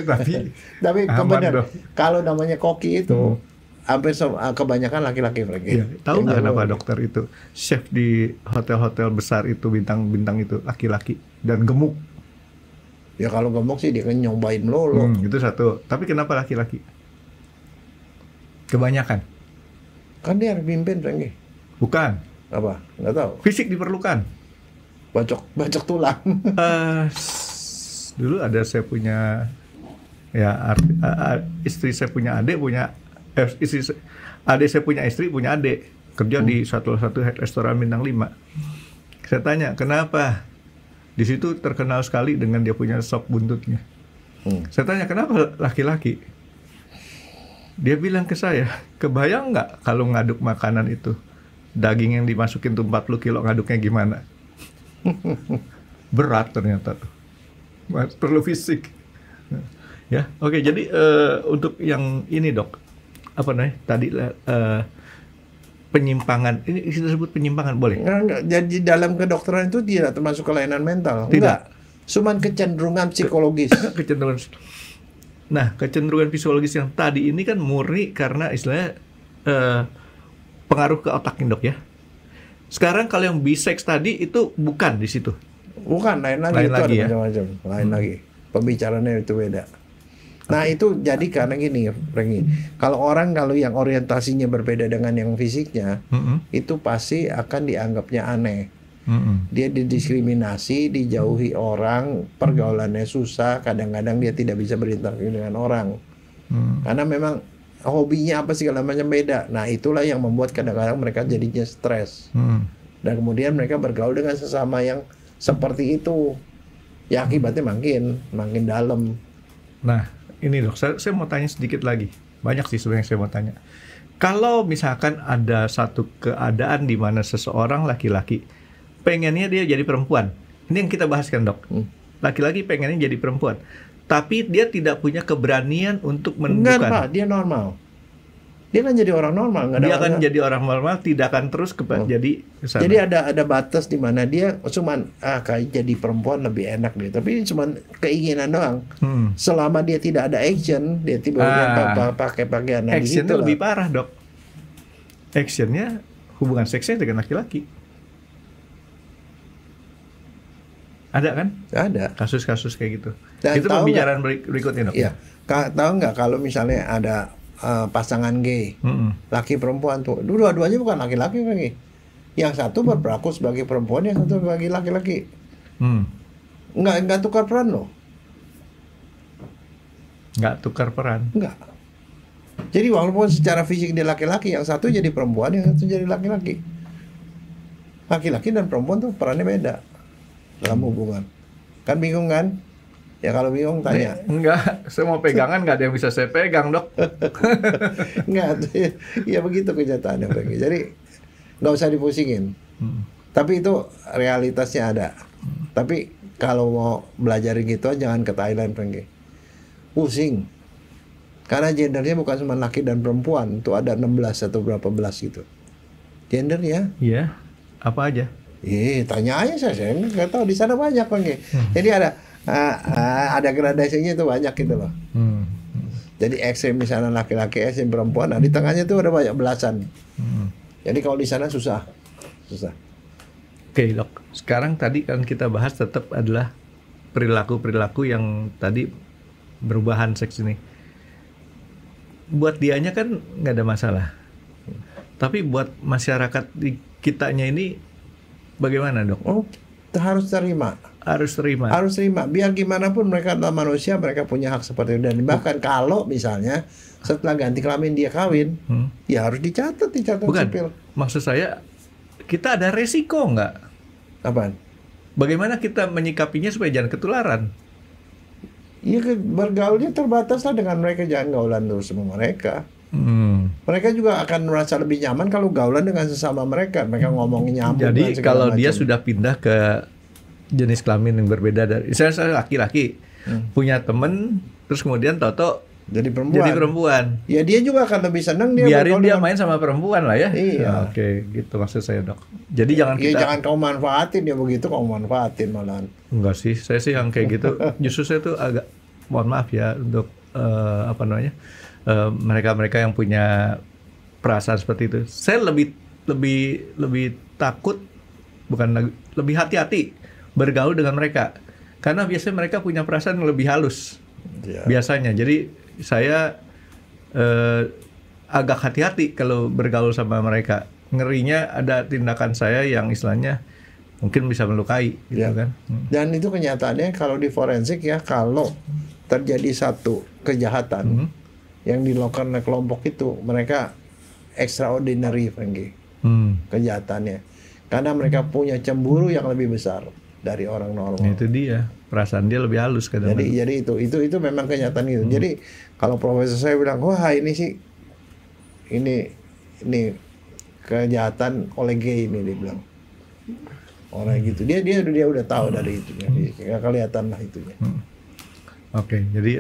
tapi benar. Kalau namanya koki itu hampir kebanyakan laki-laki, Franky. Ya, tahu nggak kenapa dokter itu chef di hotel-hotel besar itu bintang-bintang itu laki-laki dan gemuk? Ya kalau gemuk sih dia kan nyobain melulu. Itu satu. Tapi kenapa laki-laki? Kebanyakan. Kan dia harus pimpin, Franky. Bukan. Apa? Nggak tahu. Fisik diperlukan. Bacok tulang. Dulu ada saya punya istri saya punya adik adik saya punya istri punya adik kerja di satu restoran bintang 5. Saya tanya kenapa di situ terkenal sekali dengan dia punya sop buntutnya. Saya tanya kenapa laki-laki? Dia bilang ke saya, kebayang nggak kalau ngaduk makanan itu daging yang dimasukin tuh 40 kilo ngaduknya gimana? Berat ternyata tuh. Perlu fisik. Ya, oke. Jadi untuk yang ini, Dok, apa namanya? Tadi penyimpangan. Ini kita sebut penyimpangan boleh? Enggak. Jadi dalam kedokteran itu tidak termasuk kelainan mental. Tidak. Cuman kecenderungan psikologis. Kecenderungan psikologis yang tadi ini kan murni karena istilahnya pengaruh ke otak, Dok, ya. Sekarang kalau yang bisex tadi itu bukan di situ. Bukan, lain lagi itu ada ya? macam-macam. Lain lagi. Pembicaraannya itu beda. Nah itu jadi karena gini, Franky. Kalau yang orientasinya berbeda dengan yang fisiknya, itu pasti akan dianggapnya aneh. Dia didiskriminasi, dijauhi orang, pergaulannya susah, kadang-kadang dia tidak bisa berinteraksi dengan orang. Karena memang hobinya apa segala macam beda. Nah itulah yang membuat kadang-kadang mereka jadinya stres. Dan kemudian mereka bergaul dengan sesama yang seperti itu. Ya akibatnya makin dalam. Nah ini, Dok, saya mau tanya sedikit lagi. Banyak sih sebenarnya saya mau tanya. Kalau misalkan ada satu keadaan di mana seseorang laki-laki pengennya dia jadi perempuan. Ini yang kita bahaskan, Dok. Laki-laki pengennya jadi perempuan. Tapi dia tidak punya keberanian untuk menentukan. Enggak, Pak, dia normal. Dia kan jadi orang normal. Dia akan jadi orang normal, tidak akan terus jadi kesana. Jadi ada batas di mana dia cuman kayak jadi perempuan lebih enak deh. Tapi ini cuman keinginan doang. Selama dia tidak ada action, dia tiba-tiba pakai pakaian actionnya lebih parah, Dok. Actionnya hubungan seksnya dengan laki-laki. Ada kan? Ada. Kasus-kasus kayak gitu. Dan itu pembicaraan berikutnya, Dok. Iya. Tahu nggak kalau misalnya ada pasangan gay, laki perempuan tuh, dua-duanya bukan laki-laki lagi. Yang satu berperilaku sebagai perempuan, yang satu sebagai laki-laki. Nggak tukar peran loh. Nggak tukar peran. Nggak. Jadi walaupun secara fisik dia laki-laki, yang satu jadi perempuan, yang satu jadi laki-laki. Laki-laki dan perempuan tuh perannya beda dalam hubungan. Kan bingung kan? Ya kalau bingung tanya. Enggak, saya mau pegangan nggak ada yang bisa saya pegang, Dok. Enggak, ya begitu kenyataannya, Franky. Jadi nggak usah dipusingin. Tapi itu realitasnya ada. Tapi kalau mau belajar gitu jangan ke Thailand, Franky. Pusing. Karena gendernya bukan cuma laki dan perempuan, itu ada 16 atau berapa belas gitu. Gendernya. Iya. Apa aja? Tanya aja saya nggak tahu, di sana banyak, Franky. Jadi ada gradasinya itu banyak gitu loh. Jadi ekstrem di sana laki-laki, ekstrem perempuan. Nah di tengahnya tuh ada banyak belasan. Jadi kalau di sana susah. Oke, Dok. Sekarang tadi kan kita bahas tetap adalah perilaku yang tadi perubahan seks ini. Buat dianya kan nggak ada masalah. Tapi buat masyarakat di kitanya ini bagaimana, Dok? Oh, harus terima. Harus terima. Biar gimana pun mereka adalah manusia, mereka punya hak seperti itu. Dan bahkan kalau misalnya setelah ganti kelamin dia kawin, ya harus dicatat sipil. Maksud saya, kita ada resiko nggak? Apaan? Bagaimana kita menyikapinya supaya jangan ketularan? Iya, bergaulnya terbatas lah dengan mereka, jangan gaulan terus sama mereka. Mereka juga akan merasa lebih nyaman kalau gaulan dengan sesama mereka. Mereka ngomongin nyambung. Jadi kalau dia sudah pindah ke jenis kelamin yang berbeda dari saya laki-laki, punya temen, terus kemudian toto jadi perempuan. Ya dia juga akan lebih senang dia biarin dia main sama perempuan lah ya. Iya. Oke, gitu maksud saya, Dok. Jadi jangan jangan kau manfaatin ya, begitu kau manfaatin malahan. Enggak sih, saya sih yang kayak gitu. Justru saya tuh agak mohon maaf ya untuk mereka-mereka yang punya perasaan seperti itu. Saya lebih takut, bukan lebih hati-hati bergaul dengan mereka, karena biasanya mereka punya perasaan yang lebih halus biasanya. Jadi saya agak hati-hati kalau bergaul sama mereka. Ngerinya ada tindakan saya yang istilahnya mungkin bisa melukai gitu kan. Dan itu kenyataannya kalau di forensik ya, kalau terjadi satu kejahatan yang dilakukan oleh kelompok itu, mereka extraordinary, Franky, kejahatannya, karena mereka punya cemburu yang lebih besar dari orang normal. Itu dia, perasaan dia lebih halus kadang-kadang. Jadi itu memang kenyataan gitu. Jadi kalau profesor saya bilang, wah ini sih ini kejahatan oleh gay ini, dia bilang orang gitu. Dia udah tahu dari itunya, nggak kelihatan lah itunya. Oke, jadi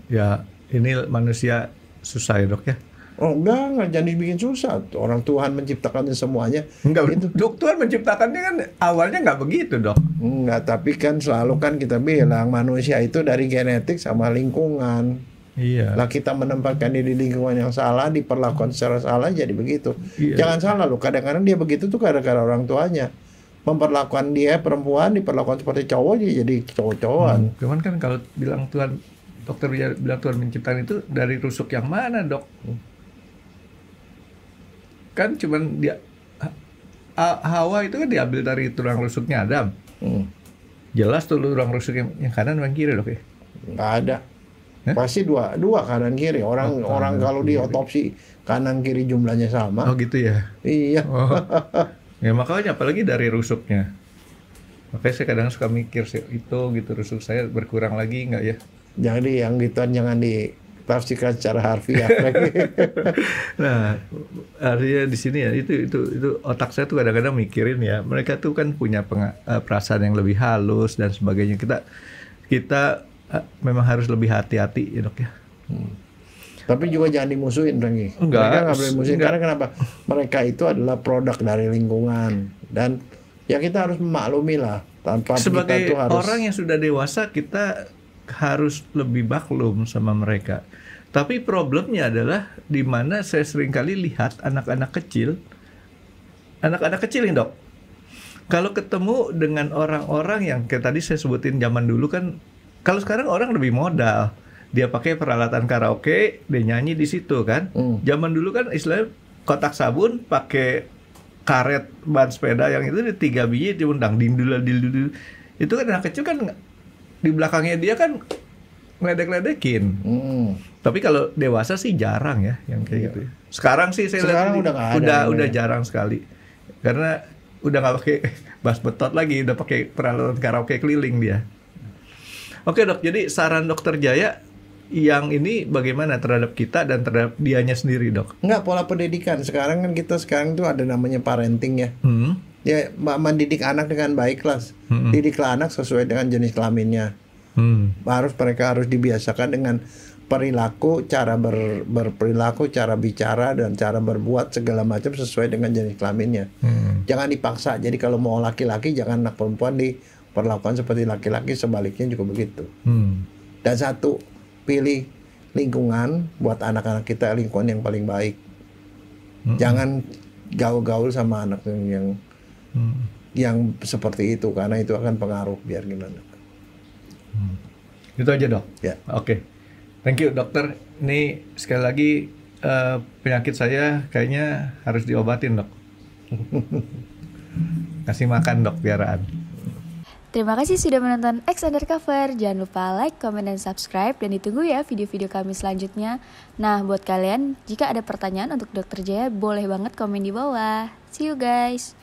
ya ini manusia susah ya, Dok ya. Oh enggak, jangan dibikin susah. Orang Tuhan menciptakan semuanya. Enggak, itu. Dok, Tuhan menciptakannya kan awalnya nggak begitu, Dok. Enggak, tapi kan selalu kan kita bilang manusia itu dari genetik sama lingkungan. Iya. Lah kita menempatkan diri di lingkungan yang salah, diperlakukan secara salah, jadi begitu. Iya. Jangan salah loh, kadang-kadang dia begitu tuh gara-gara orang tuanya memperlakukan dia perempuan, diperlakukan seperti cowok, jadi cowok-cowokan. Cuman kan kalau bilang Tuhan, dokter bilang Tuhan menciptakan itu dari rusuk yang mana, Dok? Kan cuman dia Hawa itu kan diambil dari tulang rusuknya Adam. Jelas tuh tulang rusuk yang kanan yang kiri, Dok ya? Nggak ada. Pasti dua kanan kiri. Orang kalau di otopsi kanan kiri jumlahnya sama. Oh gitu ya? Iya. Oh. Ya makanya apalagi dari rusuknya. Makanya saya kadang suka mikir sih, itu gitu rusuk saya berkurang lagi nggak ya? Jadi yang gituan jangan ditafsirkan secara harfiah. Nah, artinya di sini ya itu otak saya tuh kadang-kadang mikirin ya, mereka tuh kan punya perasaan yang lebih halus dan sebagainya. Kita memang harus lebih hati-hati ya, Dok ya. Tapi juga jangan dimusuhin, Rangi. Mereka nggak boleh musuhin. Karena kenapa? Mereka itu adalah produk dari lingkungan. Dan ya kita harus memaklumi lah. Tanpa sebagai kita tuh harus... orang yang sudah dewasa, kita harus lebih maklum sama mereka. Tapi problemnya adalah di mana saya seringkali lihat anak-anak kecil ini, Dok. Kalau ketemu dengan orang-orang yang kayak tadi saya sebutin zaman dulu kan, kalau sekarang orang lebih modal. Dia pakai peralatan karaoke, dia nyanyi di situ kan. Zaman dulu kan istilahnya kotak sabun, pakai karet ban sepeda yang itu 3 biji diundang dindul. Itu kan anak kecil kan di belakangnya dia kan ngeledek-ledekin. Tapi kalau dewasa sih jarang ya yang kayak gitu. Sekarang sih saya lihat udah jarang sekali. Karena udah nggak pakai bas betot lagi, udah pakai peralatan karaoke keliling dia. Oke dok, jadi saran dokter Jaya yang ini bagaimana terhadap kita dan terhadap dianya sendiri dok? Enggak, pola pendidikan. Sekarang kan kita tuh ada namanya parenting ya. Ya, mendidik anak dengan baik lah. Didiklah anak sesuai dengan jenis kelaminnya. Mereka harus dibiasakan dengan perilaku, cara berperilaku, cara bicara, dan cara berbuat segala macam sesuai dengan jenis kelaminnya. Jangan dipaksa. Jadi kalau mau laki-laki, jangan anak perempuan diperlakukan seperti laki-laki, sebaliknya juga begitu. Dan satu, pilih lingkungan buat anak-anak kita, lingkungan yang paling baik. Jangan gaul-gaul sama anak yang seperti itu, karena itu akan pengaruh biar gimana. Itu aja dok. Ya. Oke. Thank you dokter. Ini sekali lagi penyakit saya kayaknya harus diobatin dok. Kasih makan dok piaraan. Terima kasih sudah menonton X Undercover. Jangan lupa like, comment, dan subscribe. Dan ditunggu ya video-video kami selanjutnya. Nah, buat kalian, jika ada pertanyaan untuk Dr. Jaya, boleh banget komen di bawah. See you guys!